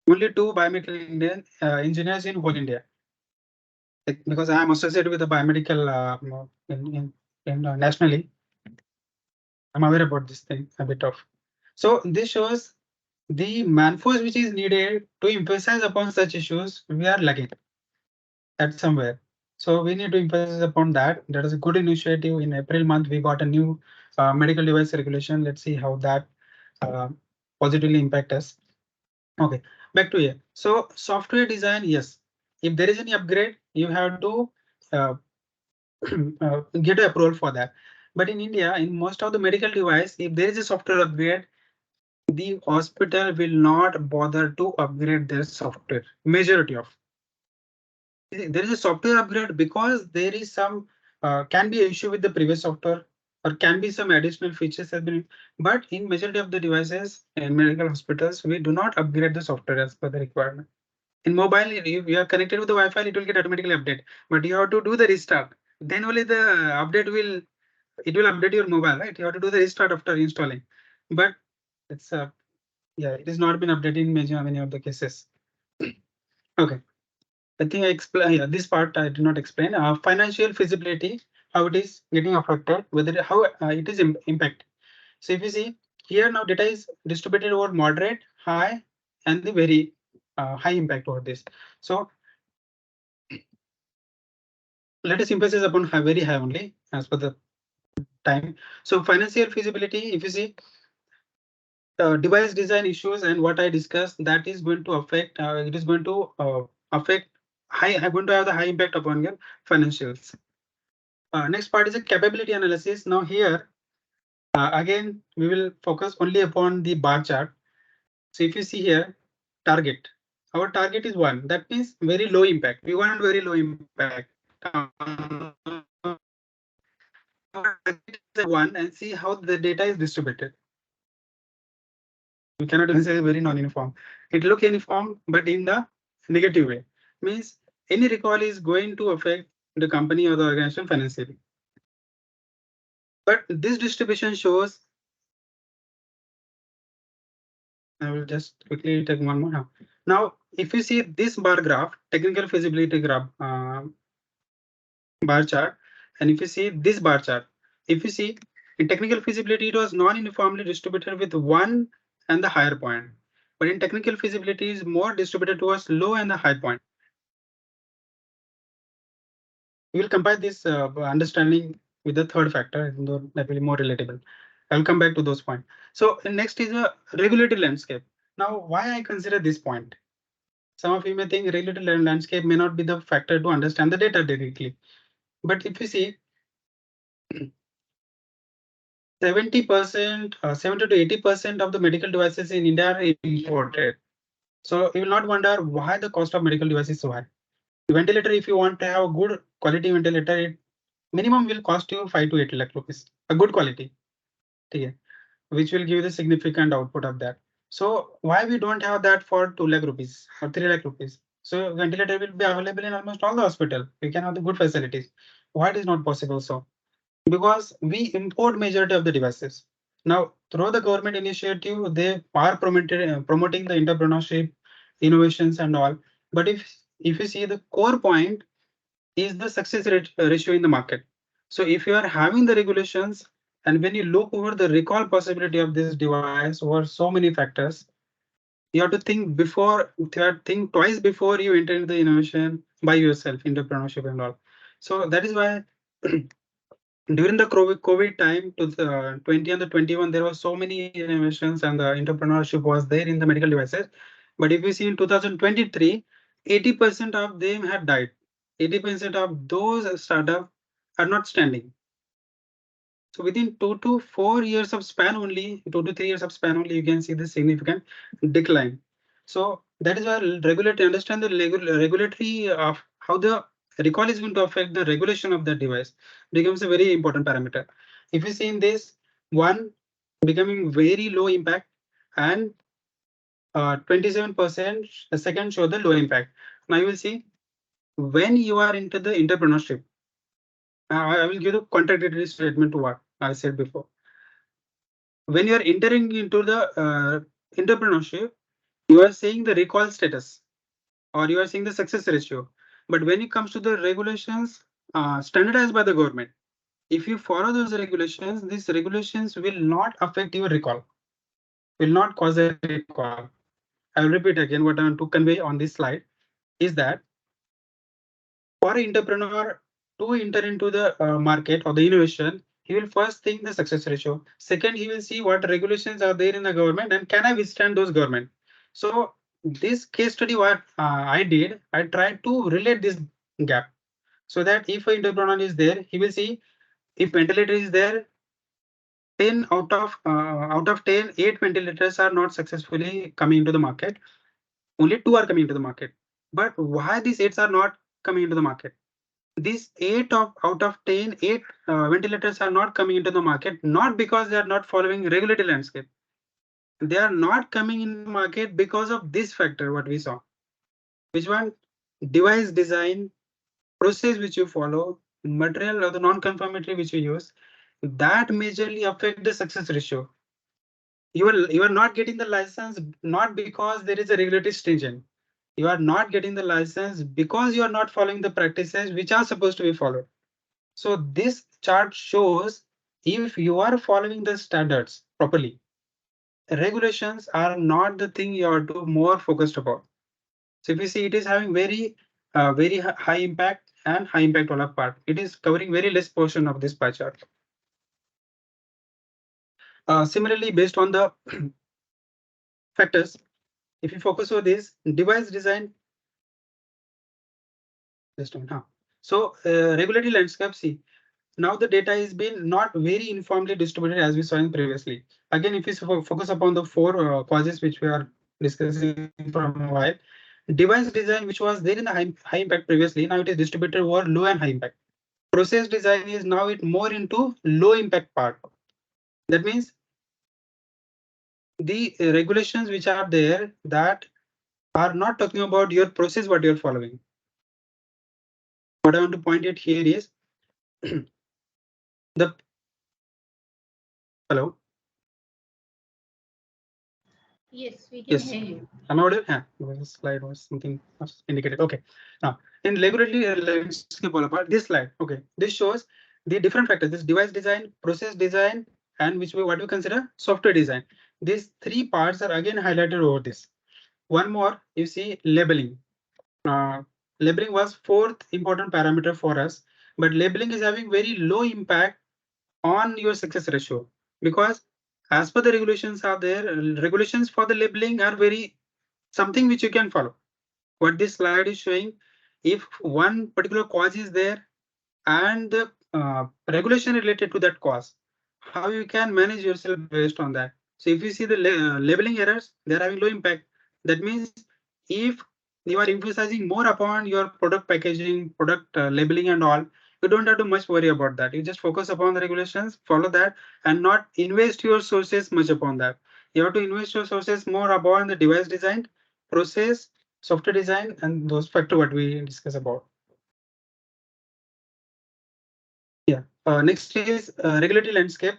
Only 2 biomedical engineers in whole India. Because I am associated with the biomedical nationally, I'm aware about this thing a bit of. So this shows the manforce which is needed to emphasize upon such issues. We are lagging at somewhere, so we need to emphasize upon that. That is a good initiative. In April month, we got a new medical device regulation. Let's see how that uh, positively impact us. Okay, back to here. So software design, yes. If there is any upgrade, you have to uh, get approval for that. But in India, in most of the medical device, if there is a software upgrade, the hospital will not bother to upgrade their software. Majority of there is a software upgrade because there is some can be an issue with the previous software, or can be some additional features have been, but in majority of the devices in medical hospitals, we do not upgrade the software as per the requirement. In mobile, if you are connected with the Wi-Fi, it will get automatically update, but you have to do the restart. Then only the update will, it will update your mobile, right? You have to do the restart after installing, but it's yeah, it has not been updated in many of the cases. Okay. I think I explain, yeah, this part I did not explain. Financial feasibility, how it is getting affected, whether how it is impact. So if you see here now, data is distributed over moderate, high, and the very high impact over this. So let us emphasize upon high, very high only as per the time. So financial feasibility, if you see device design issues and what I discussed, that is going to affect. It is going to affect high. Going to have the high impact upon your financials. Next part is a capability analysis. Now here, again, we will focus only upon the bar chart. So if you see here, target, our target is 1. That means very low impact. We want very low impact. One and see how the data is distributed. We cannot even say very non-uniform. It look uniform, but in the negative way. Means any recall is going to affect the company or the organization financially. But this distribution shows. I will just quickly take one more now. Now, if you see this bar graph, technical feasibility graph, bar chart, and if you see this bar chart, if you see in technical feasibility, it was non-uniformly distributed with 1 and the higher point, but in technical feasibility is more distributed towards low and the high point. We will compare this understanding with the third factor, that will be more relatable. I'll come back to those points. So next is a regulatory landscape. Now, why I consider this point? Some of you may think regulatory landscape may not be the factor to understand the data directly. But if you see 70%, 70 to 80% of the medical devices in India are imported. So you will not wonder why the cost of medical device is so high. The ventilator, if you want to have a good quality ventilator, it minimum will cost you 5 to 8 lakh rupees. A good quality, okay, which will give the significant output of that. So why we don't have that for 2 lakh rupees or 3 lakh rupees? So ventilator will be available in almost all the hospital. We can have the good facilities. Why it is not possible so? Because we import majority of the devices. Now, through the government initiative, they are promoting the entrepreneurship, innovations and all. But if you see the core point is the success ratio in the market. So if you are having the regulations and when you look over the recall possibility of this device over so many factors, you have to think before, you have to think twice before you enter into the innovation by yourself, entrepreneurship and all. So that is why during the COVID time to the 20 and the 21, there was so many innovations and the entrepreneurship was there in the medical devices. But if you see in 2023, 80% of them had died. 80% of those startups are not standing. So within 2 to 4 years of span only, 2 to 3 years of span only, you can see the significant decline. So that is why regulatory understand the regulatory of how the recall is going to affect the regulation of the device becomes a very important parameter. If you see in this one becoming very low impact and 27%, the second show the low impact. Now you will see when you are into the entrepreneurship. I will give the contradictory statement to what I said before. When you are entering into the entrepreneurship, you are saying the recall status or you are seeing the success ratio. But when it comes to the regulations standardized by the government, if you follow those regulations, these regulations will not affect your recall, will not cause a recall. I will repeat again what I want to convey on this slide is that for an entrepreneur to enter into the market or the innovation, he will first think the success ratio. Second, he will see what regulations are there in the government and can I withstand those government. So this case study what I did, I tried to relate this gap so that if an entrepreneur is there, he will see if ventilator is there, 10 out of 10, 8 ventilators are not successfully coming into the market. Only 2 are coming into the market. But why these 8 are not coming into the market? these 8 ventilators are not coming into the market, not because they are not following regulatory landscape. They are not coming in the market because of this factor, what we saw. Which one? Device design, process which you follow, material or the non-conformity which you use, that majorly affect the success ratio. You are not getting the license not because there is a regulatory stringent. You are not getting the license because you are not following the practices which are supposed to be followed. So this chart shows if you are following the standards properly, regulations are not the thing you are to more focused about. So if you see, it is having very high impact and high impact all of part. It is covering very less portion of this pie chart. Similarly, based on the factors, if you focus on this device design, just a minute, huh? So regulatory landscape, see, now the data is been not very uniformly distributed as we saw in previously. Again, if you focus upon the four causes which we are discussing from a while, device design which was there in the high impact previously, now it is distributed over low and high impact. Process design is now it more into low impact part. That means the regulations which are there that are not talking about your process what you're following. What I want to point out here is the hello. Yes, we can Yes. hear you. Am I audible? Yeah, because the slide was something was indicated. Okay. Now, in regulatory landscape all apart, this slide, okay, this shows the different factors. This device design, process design, and which we what we consider software design. These three parts are again highlighted over this. One more, you see labeling. Uh, Labeling was fourth important parameter for us, but labeling is having very low impact on your success ratio because as per the regulations are there, regulations for the labeling are very something which you can follow. What this slide is showing, if one particular cause is there and the regulation related to that cause, how you can manage yourself based on that. So if you see the labeling errors, they're having low impact. That means if you are emphasizing more upon your product packaging, product labeling and all, you don't have to much worry about that. You just focus upon the regulations, follow that, and not invest your sources much upon that. You have to invest your sources more upon the device design, process, software design, and those factor what we discuss about. Yeah. Next is regulatory landscape.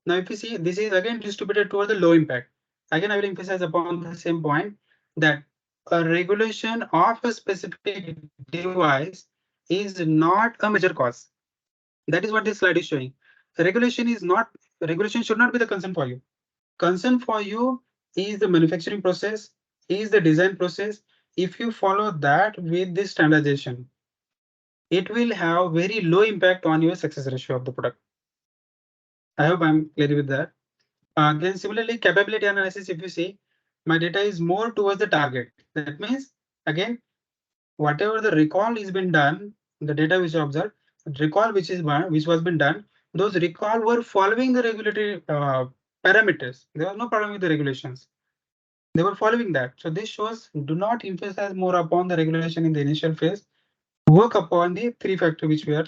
Now, if you see, this is again distributed toward the low impact. Again, I will emphasize upon the same point that a regulation of a specific device is not a major cause. That is what this slide is showing. Regulation is not regulation should not be the concern for you. Concern for you is the manufacturing process, is the design process. If you follow that with this standardization, it will have very low impact on your success ratio of the product. I hope I'm clear with that. Then similarly, capability analysis, if you see, my data is more towards the target. That means, again, whatever the recall is been done, the data which you observed, recall which was been done, those recall were following the regulatory parameters. There was no problem with the regulations. They were following that. So this shows do not emphasize more upon the regulation in the initial phase. Work upon the three factor which we are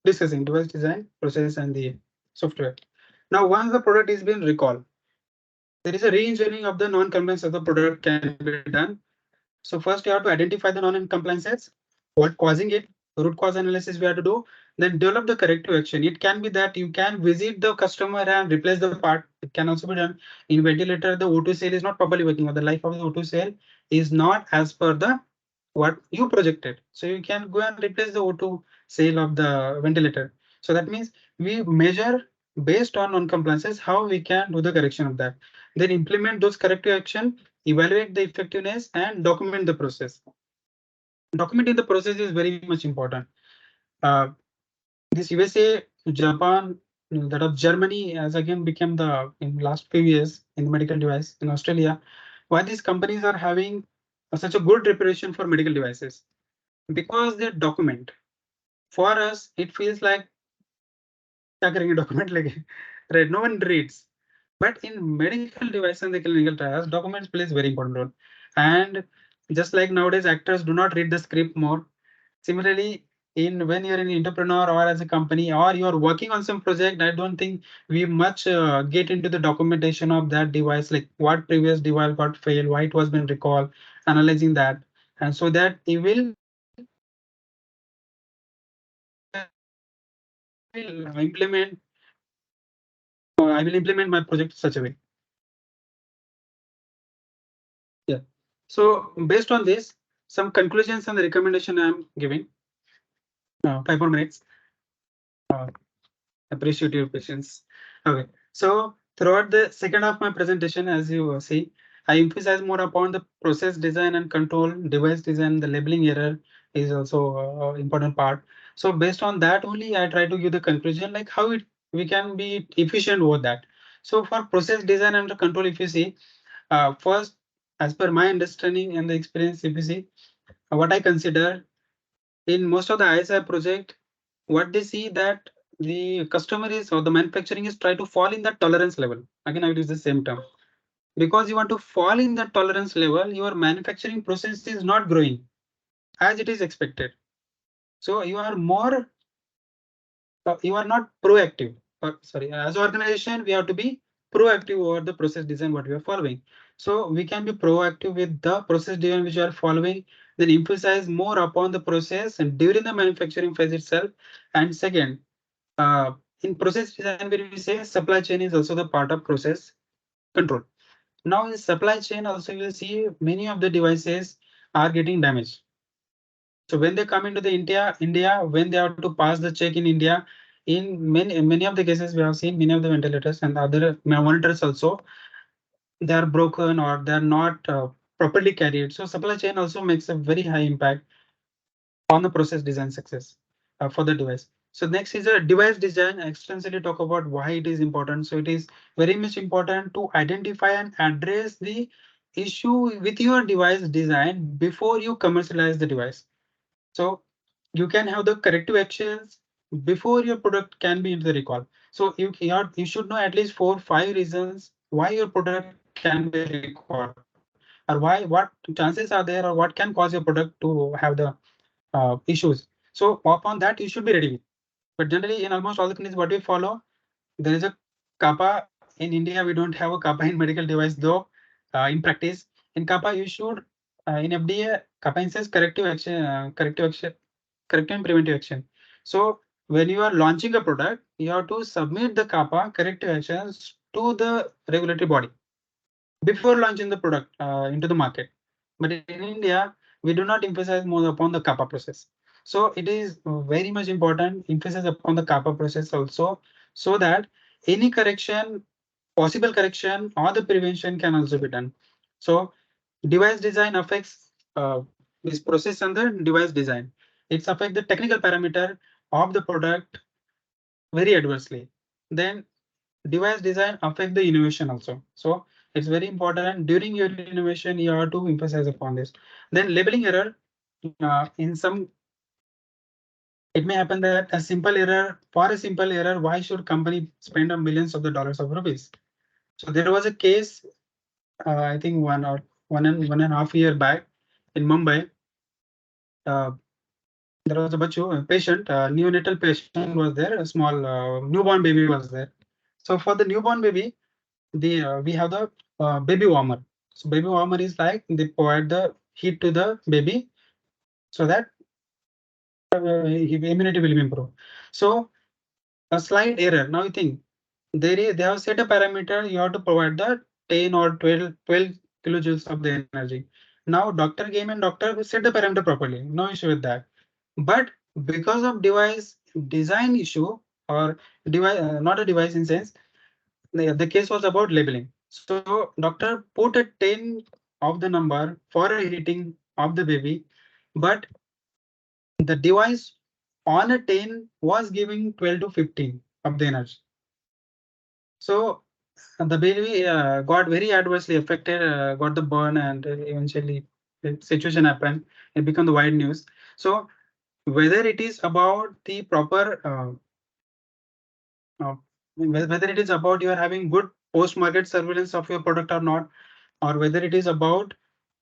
discussing: device design, process, and the software. Now, once the product is being recalled, there is a re-engineering of the non-compliance of the product can be done. So first you have to identify the non-compliances, what causing it, root cause analysis we have to do, then develop the corrective action. It can be that you can visit the customer and replace the part. It can also be done in ventilator. The O2 cell is not properly working, or the life of the O2 cell is not as per the what you projected. So you can go and replace the O2 cell of the ventilator. So that means we measure based on non-compliances how we can do the correction of that. Then implement those corrective action, evaluate the effectiveness, and document the process. Documenting the process is very much important. Uh, this USA, Japan, that of Germany has again become the in last few years in the medical device in Australia. Why these companies are having such a good reputation for medical devices? Because they document. For us, it feels like क्या करेंगे document लेके, right? No one reads. But in medical device and the clinical trials, documents plays very important role. And just like nowadays, actors do not read the script more. Similarly, in when you're an entrepreneur or as a company or you're working on some project, I don't think we much get into the documentation of that device, like what previous device got failed, why it was been recalled, analyzing that, and so that it will implement. I will implement my project such a way. Yeah. So based on this, some conclusions and the recommendation I'm giving. 5 more minutes. Uh, Appreciate your patience. Okay. So throughout the second half of my presentation, as you see, I emphasize more upon the process design and control, device design. The labeling error is also important part. So based on that only, I try to give the conclusion like how it we can be efficient over that. So for process design and the control, if you see, first, as per my understanding and the experience, if you see, what I consider in most of the ISI project, what they see that the customer is or the manufacturing is try to fall in that tolerance level. Again, I will use the same term. Because you want to fall in that tolerance level, your manufacturing process is not growing as it is expected. So you are more, you are not proactive. Sorry, as an organization, we have to be proactive over the process design what we are following. So we can be proactive with the process design which you are following, then emphasize more upon the process and during the manufacturing phase itself. And second, in process design, where we say supply chain is also the part of process control. Now in supply chain also you will see many of the devices are getting damaged. So when they come into the India, when they have to pass the check in India, in many of the cases we have seen many of the ventilators and other monitors also they are broken or they are not properly carried. So supply chain also makes a very high impact on the process design success for the device. So next is a device design. I extensively talk about why it is important. So it is very much important to identify and address the issue with your device design before you commercialize the device. So you can have the corrective actions before your product can be into the recall. So you should know at least 4 5 reasons why your product can be recalled or why what chances are there or what can cause your product to have the issues. So upon that you should be ready with. But generally in almost all the countries what we follow, there is a kappa in India. We don't have a kappa in medical device though. In practice, in kappa you should in FDA kappa says corrective and preventive action. So when you are launching a product, you have to submit the kappa corrective actions to the regulatory body before launching the product into the market. But in India, we do not emphasize more upon the kappa process. So it is very much important emphasis upon the kappa process also, so that any correction, possible correction or the prevention can also be done. So device design affects this process and the device design. It's affect the technical parameter of the product very adversely. Then device design affect the innovation also. So it's very important during your innovation you have to emphasize upon this. Then labeling error, in some it may happen that a simple error, for a simple error, why should company spend a millions of the dollars of rupees? So there was a case, I think 1.5 year back in Mumbai. Uh, there was a patient, neonatal patient was there, a small newborn baby was there. So for the newborn baby, we have the baby warmer. So baby warmer is like they provide the heat to the baby so that immunity will improve. So a slight error. Now you think they have set a parameter. You have to provide the 10 or 12 kilojoules of the energy. Now doctor came and doctor set the parameter properly. No issue with that. But because of device design issue or device, not a device in sense, the case was about labeling. So doctor put a 10 of the number for a heating of the baby, but the device on a 10 was giving 12 to 15 of the energy. So the baby got very adversely affected, got the burn, and eventually the situation happened. It became the wide news. So whether it is about the proper whether it is about you are having good post-market surveillance of your product or not, or whether it is about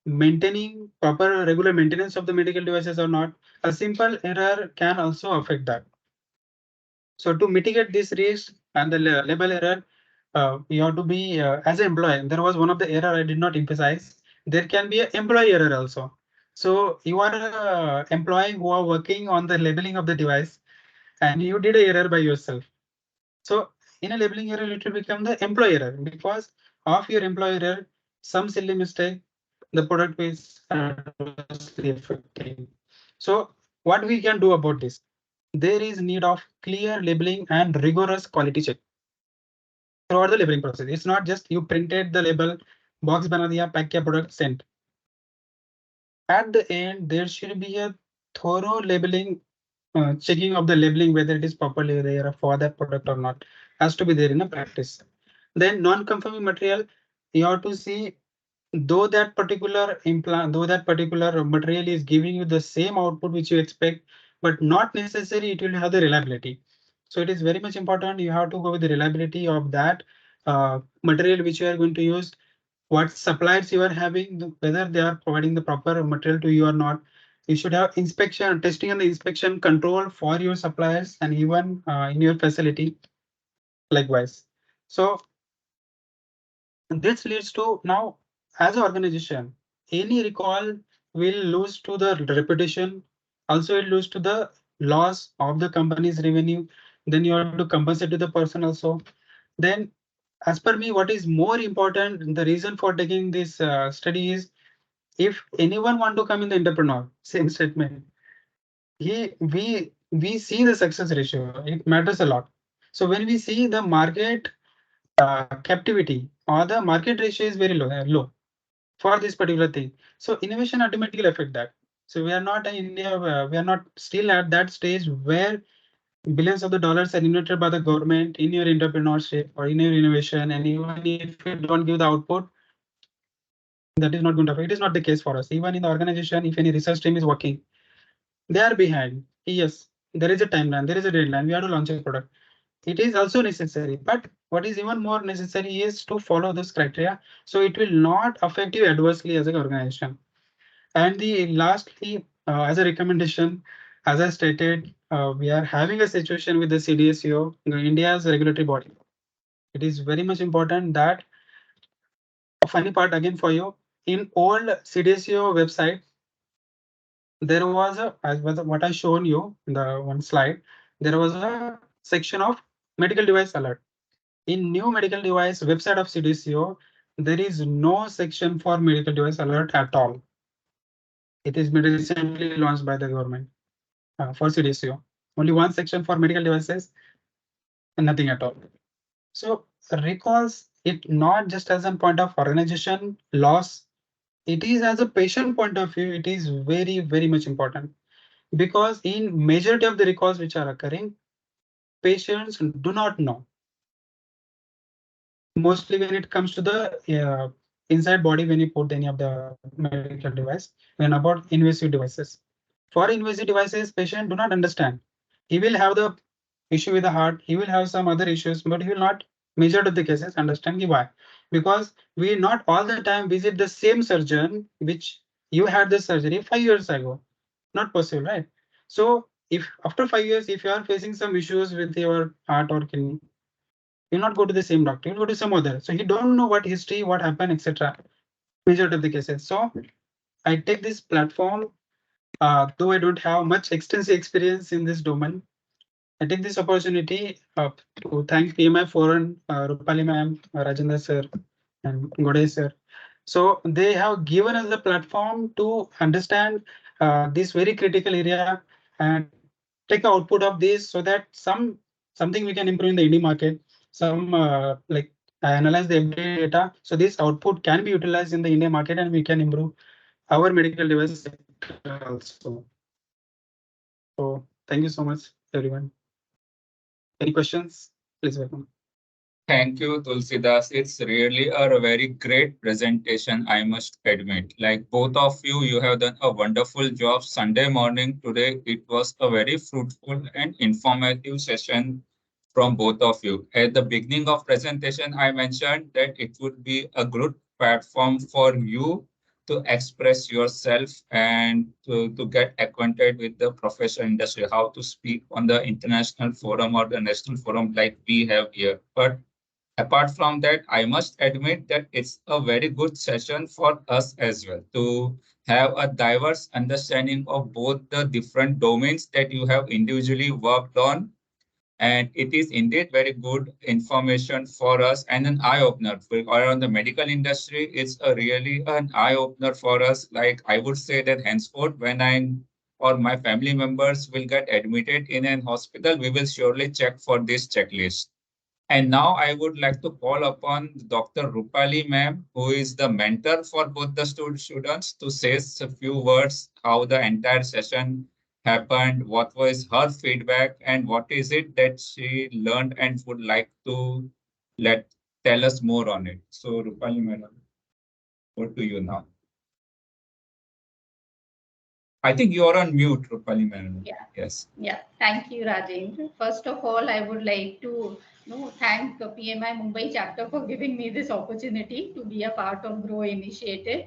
maintaining proper regular maintenance of the medical devices or not. A simple error can also affect that. So to mitigate this risk and the label error, you have to be as an employee. There was one of the error I did not emphasize. There can be an employee error also. So you are a employee who are working on the labeling of the device, and you did a error by yourself. So in a labeling error, it will become the employee error because of your employee error, some silly mistake, the product is adversely affecting. So what we can do about this? There is need of clear labeling and rigorous quality check throughout the labeling process. It's not just you printed the label, box bana diya, pack kiya, product sent. At the end, there should be a thorough labeling, checking of the labeling whether it is properly there for that product or not, has to be there in a practice. Then non-conforming material, you have to see though that particular implant, though that particular material is giving you the same output which you expect, but not necessary it will have the reliability. So it is very much important. You have to go with the reliability of that material which you are going to use, what suppliers you are having, whether they are providing the proper material to you or not. You should have inspection, testing and the inspection control for your suppliers and even in your facility likewise. So this leads to now as an organization, any recall will lose to the reputation. Also, it lose to the loss of the company's revenue. Then you have to compensate to the person also. Then, as per me, what is more important, the reason for taking this study is if anyone want to come in the entrepreneur, same statement. We see the success ratio. It matters a lot. So when we see the market captivity or the market ratio is very low for this particular thing. So innovation automatically affect that. So we are not in India, we are not still at that stage where billions of the dollars are invested by the government in your entrepreneurship or in your innovation, and even if you don't give the output, that is not going to affect. It is not the case for us. Even in the organization, if any research team is working, they are behind. Yes, there is a timeline, there is a deadline. We have to launch a product. It is also necessary, but what is even more necessary is to follow this criteria so it will not affect you adversely as an organization. And the lastly, as a recommendation, as I stated, we are having a situation with the CDSCO, India's regulatory body. It is very much important that a funny part again for you, in old CDSCO website, there was a, as was what I shown you in the one slide, there was a section of medical device alert. In new medical device website of CDCO, there is no section for medical device alert at all. It has been recently launched by the government for CDCO. Only one section for medical devices and nothing at all. So recalls it not just as a point of organization loss, it is as a patient point of view, it is very, very much important because in majority of the recalls which are occurring, patients do not know. Mostly when it comes to the inside body, when you put any of the medical device, when about invasive devices. For invasive devices, patient do not understand. He will have the issue with the heart, he will have some other issues, but he will not majority of the cases understand why. Because we not all the time visit the same surgeon which you had the surgery 5 years ago. Not possible, right? So if after 5 years, if you are facing some issues with your heart or kidney, you'll not go to the same doctor, you'll go to some other. So he don't know what history, what happened, etc. Majority of the cases. So I take this platform, though I don't have much extensive experience in this domain. I take this opportunity to thank PMI Foreign, Roopali ma'am, Rajendra sir, and Gode sir. So they have given us the platform to understand this very critical area and take the output of this so that something we can improve in the Indian market. Some like analyze the FDA data. So this output can be utilized in the Indian market and we can improve our medical device sector also. So thank you so much, everyone. Any questions? Please welcome. Thank you, Tulsidas. It's really a very great presentation, I must admit. Like both of you, you have done a wonderful job. Sunday morning today, it was a very fruitful and informative session from both of you. At the beginning of presentation, I mentioned that it would be a good platform for you to express yourself and to get acquainted with the professional industry, how to speak on the international forum or the national forum like we have here. But apart from that, I must admit that it's a very good session for us as well to have a diverse understanding of both the different domains that you have individually worked on. And it is indeed very good information for us and an eye opener around the medical industry. It's a really an eye opener for us. Like I would say that henceforth, when I or my family members will get admitted in an hospital, we will surely check for this checklist. And now I would like to call upon Dr. Roopali ma'am, who is the mentor for both the students, to say a few words how the entire session happened, what was her feedback, and what is it that she learned and would like to let tell us more on it. So Roopali madam, over to you now. I think you are on mute, Roopali madam. Yeah. Yes. Yeah. Thank you, Rajendra. First of all, I would like to thank the PMI Mumbai Chapter for giving me this opportunity to be a part of GROW initiative.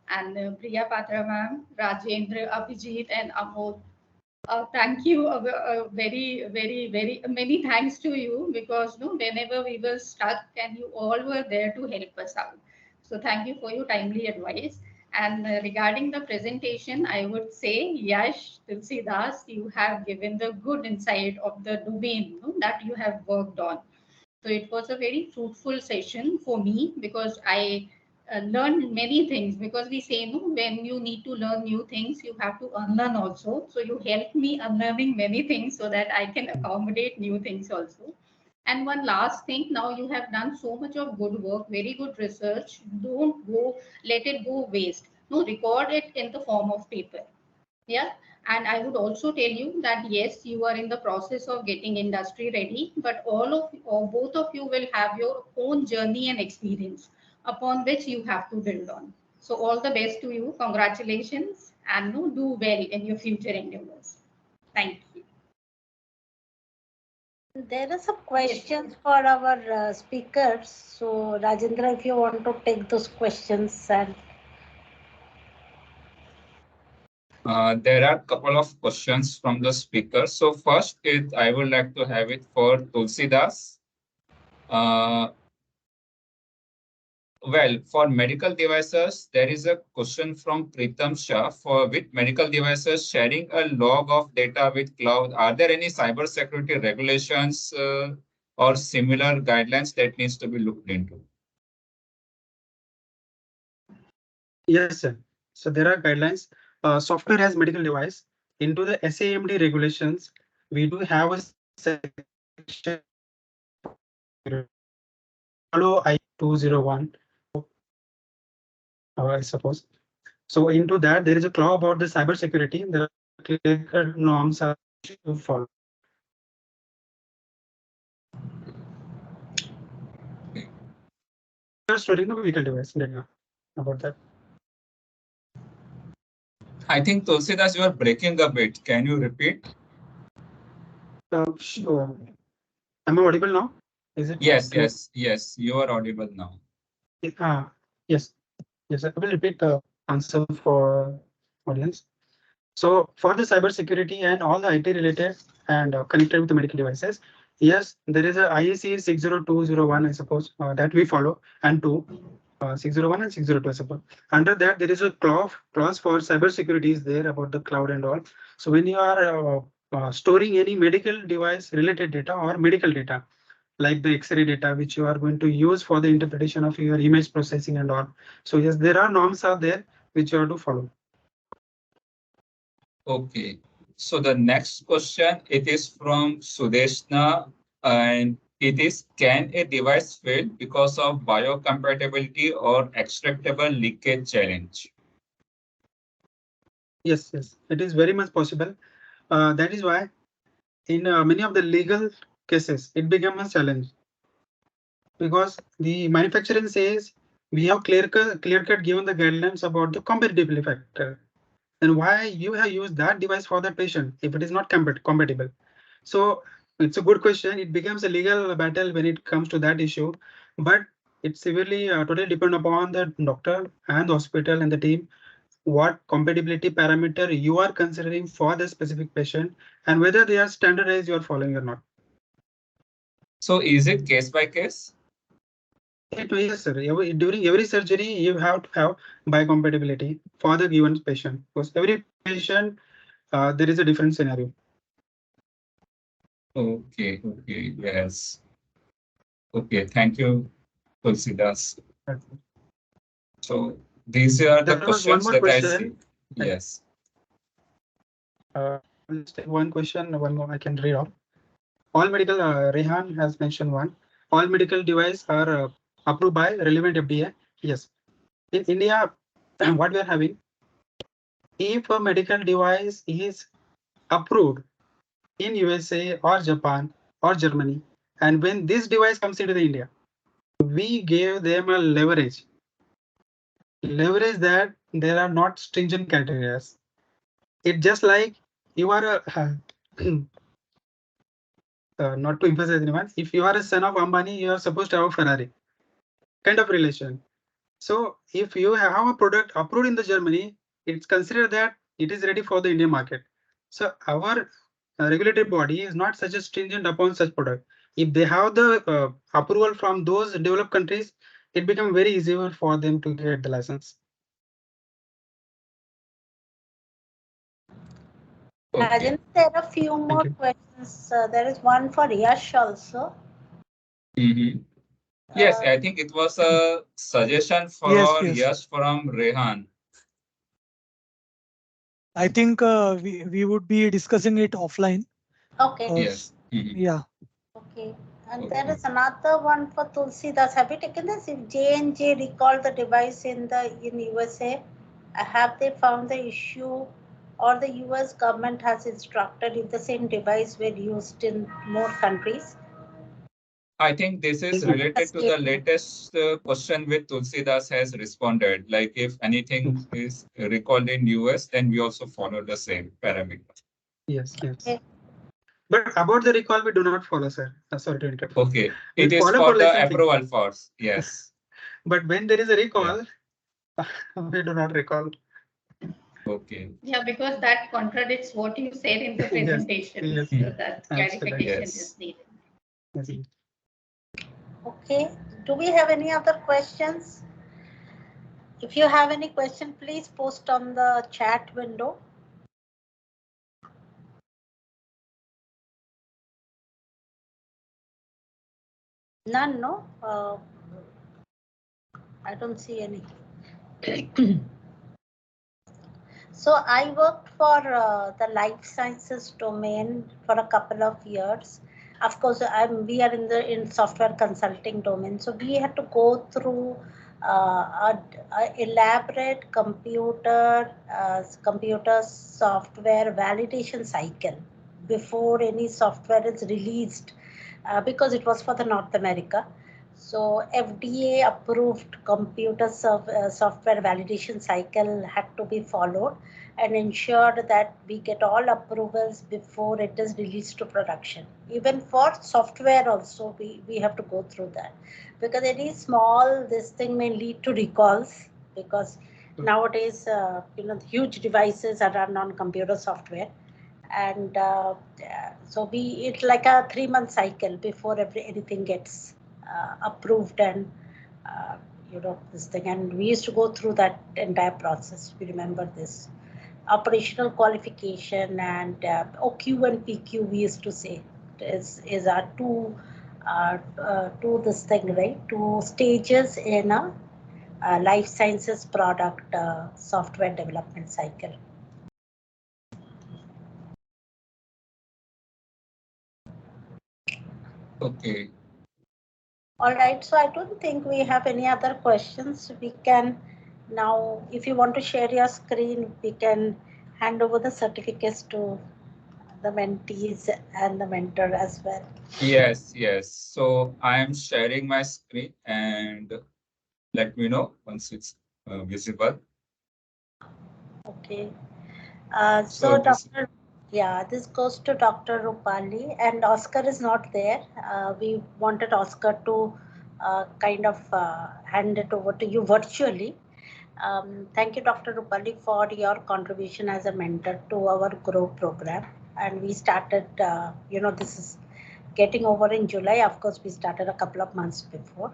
And Priya Patra ma'am, Rajendra, Abhijit, and Amod. Thank you. Very many thanks to you because whenever we were stuck and you all were there to help us out. So thank you for your timely advice. And regarding the presentation, I would say, Yash, Tulsidas, you have given the good insight of the domain that you have worked on. So it was a very fruitful session for me because I learned many things because we say, no, when you need to learn new things, you have to unlearn also. So you helped me unlearning many things so that I can accommodate new things also. And one last thing, now you have done so much of good work, very good research. Don't let it go waste. No, record it in the form of paper. Yeah. And I would also tell you that yes, you are in the process of getting industry ready, but all of or both of you will have your own journey and experience upon which you have to build on. So all the best to you. Congratulations and do well in your future endeavors. Thank you. There are some questions for our speakers. So Rajendra, if you want to take those questions and There are a couple of questions from the speaker. So first, I would like to have it for Tulsidas. Well, for medical devices, there is a question from Pritam Shah. For with medical devices sharing a log of data with cloud, are there any cybersecurity regulations or similar guidelines that needs to be looked into? Yes, sir. So there are guidelines. Software as medical device into the SAMD regulations. We do have a section follow I-201. I suppose. So into that there is a clause about the cybersecurity. The clear norms are to follow. Storing the vehicle device data about that. I think Tulsidas, you are breaking a bit. Can you repeat? Sure. Am I audible now? Is it? Yes, yes, you are audible now. Yes, yes. I will repeat the answer for audience. So for the cybersecurity and all the IT related and connected with the medical devices, yes, there is a IEC 60201, I suppose, that we follow, and 601 and 602, I suppose. Under that, there is a clause for cybersecurity is there about the cloud and all. So when you are storing any medical device related data or medical data, like the X-ray data, which you are going to use for the interpretation of your image processing and all. So yes, there are norms are there which you have to follow. Okay. So the next question, it is from Sudeshna, and it is, can a device fail because of biocompatibility or extractable leakage challenge? Yes, it is very much possible. That is why in many of the legal cases, it became a challenge because the manufacturer says we have clear cut given the guidelines about the compatibility factor. Then why you have used that device for that patient if it is not compatible? So it's a good question. It becomes a legal battle when it comes to that issue. But It's severely totally depend upon the doctor and the hospital and the team what compatibility parameter you are considering for the specific patient and whether they are standardized you are following or not. So is it case by case? Yes, sir. During every surgery, you have to have biocompatibility for the given patient because every patient there is a different scenario. Okay, okay, yes. Okay, thank you, Tulsidas. So these are the There was one questions more that I see. question. Yes. Let's take one question. One more I can read out. All medical, Rehan has mentioned one. All medical devices are approved by relevant FDA. Yes. In India, what we are having, if a medical device is approved in USA or Japan or Germany, and when this device comes into the India, we gave them a leverage. Leverage that there are not stringent criteria. It's just like you are a not to emphasize anyone. If you are a son of Ambani, you are supposed to have a Ferrari kind of relation. So if you have a product approved in the Germany, it's considered that it is ready for the Indian market. So our regulatory body is not such a stringent upon such product. If they have the approval from those developed countries, it becomes very easier for them to get the license. Okay. Then there are a few more questions. There is one for Yash also. Mm-hmm. Yes, I think it was a suggestion for Yes, yes. Yash from Rehan. I think we would be discussing it offline. Okay. Yes. Yeah. Okay. And Okay. there is another one for Tulsidas. Have you taken this? If J&J recalled the device in USA, have they found the issue, or the US government has instructed if the same device were used in more countries? I think this is related to the latest question which Tulsidas has responded. Like if anything is recalled in US, then we also follow the same parameter. Yes, yes. Okay. But about the recall, we do not follow, sir. Sorry to interrupt. Okay, We it is follow for for the licensing. approval force. Yes. But when there is a recall, we do not recall. Okay. Yeah, because that contradicts what you said in the presentation. Yes, So that clarification Yes. is needed. Yes. Okay. Do we have any other questions? If you have any question, please post on the chat window. None, no? I don't see any. So I worked for the life sciences domain for a couple of years. Of course, we are in software consulting domain, so we had to go through a elaborate computer software validation cycle before any software is released, because it was for the North America. So FDA approved computer software validation cycle had to be followed and ensured that we get all approvals before it is released to production. Even for software also, we have to go through that, because any small this thing may lead to recalls, because nowadays huge devices are run on computer software, and so it's like a 3-month cycle before anything gets approved and this thing, and we used to go through that entire process. We remember this operational qualification and OQ and PQ, we used to say is our two this thing, right? 2 stages in a life sciences product software development cycle. Okay. All right, so I don't think we have any other questions. We can now, if you want to share your screen, we can hand over the certificates to the mentees and the mentor as well. Yes, yes. So I am sharing my screen and let me know once it's visible. Okay. So Dr. Yeah, this goes to Dr. Roopali, and Oscar is not there. We wanted Oscar to kind of hand it over to you virtually. Thank you, Dr. Roopali, for your contribution as a mentor to our GROW program. And we started, this is getting over in July. Of course, we started a couple of months before.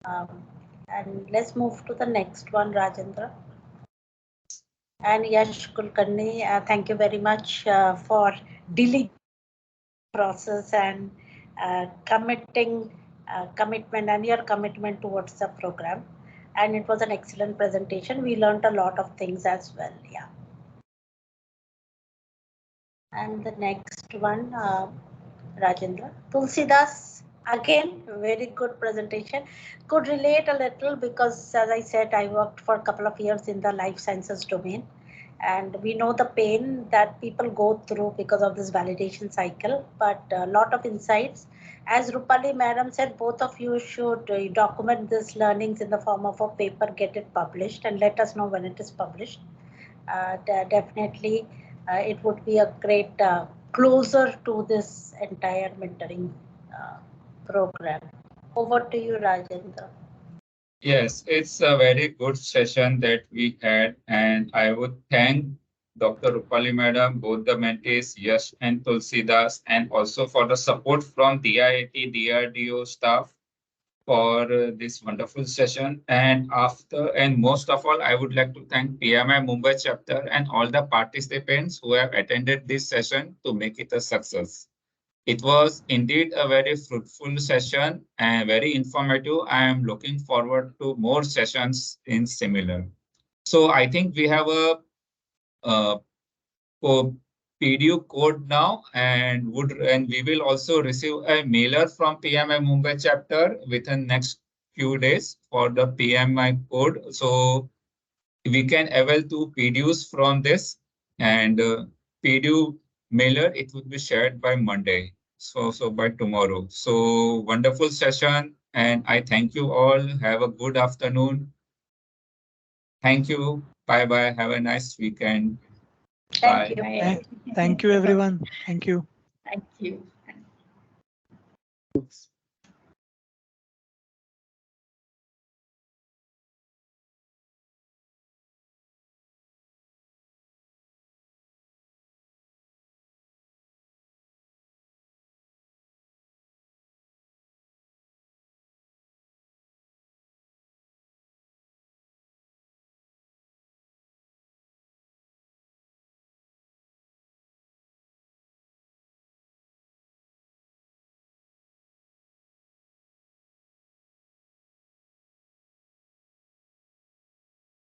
And let's move to the next one, Rajendra. And Yash Kulkarni, thank you very much for delegating the process and commitment and your commitment towards the program. And it was an excellent presentation. We learned a lot of things as well. Yeah. And the next one, Rajendra. Tulsidas, again, very good presentation. Could relate a little because, as I said, I worked for a couple of years in the life sciences domain. And we know the pain that people go through because of this validation cycle, but a lot of insights. As Roopali madam said, both of you should document this learnings in the form of a paper, get it published, and let us know when it is published. Definitely, it would be a great closer to this entire mentoring program. Over to you, Rajendra. Yes, it's a very good session that we had, and I would thank Dr. Rupali Madam, both the mentees, Yash and Tulsidas, and also for the support from DIAT DRDO staff for this wonderful session. And most of all, I would like to thank PMI Mumbai Chapter and all the participants who have attended this session to make it a success. It was indeed a very fruitful session and very informative. I am looking forward to more sessions in similar. So I think we have a PDU code now, and we will also receive a mailer from PMI Mumbai chapter within next few days for the PMI code. So we can avail to PDUs from this, and PDU mailer, it would be shared by Monday. So by tomorrow. So wonderful session, and I thank you all. Have a good afternoon. Thank you. Bye bye. Have a nice weekend. Thank Bye. you. Thank you, everyone. Thank you. Thank you. Thanks.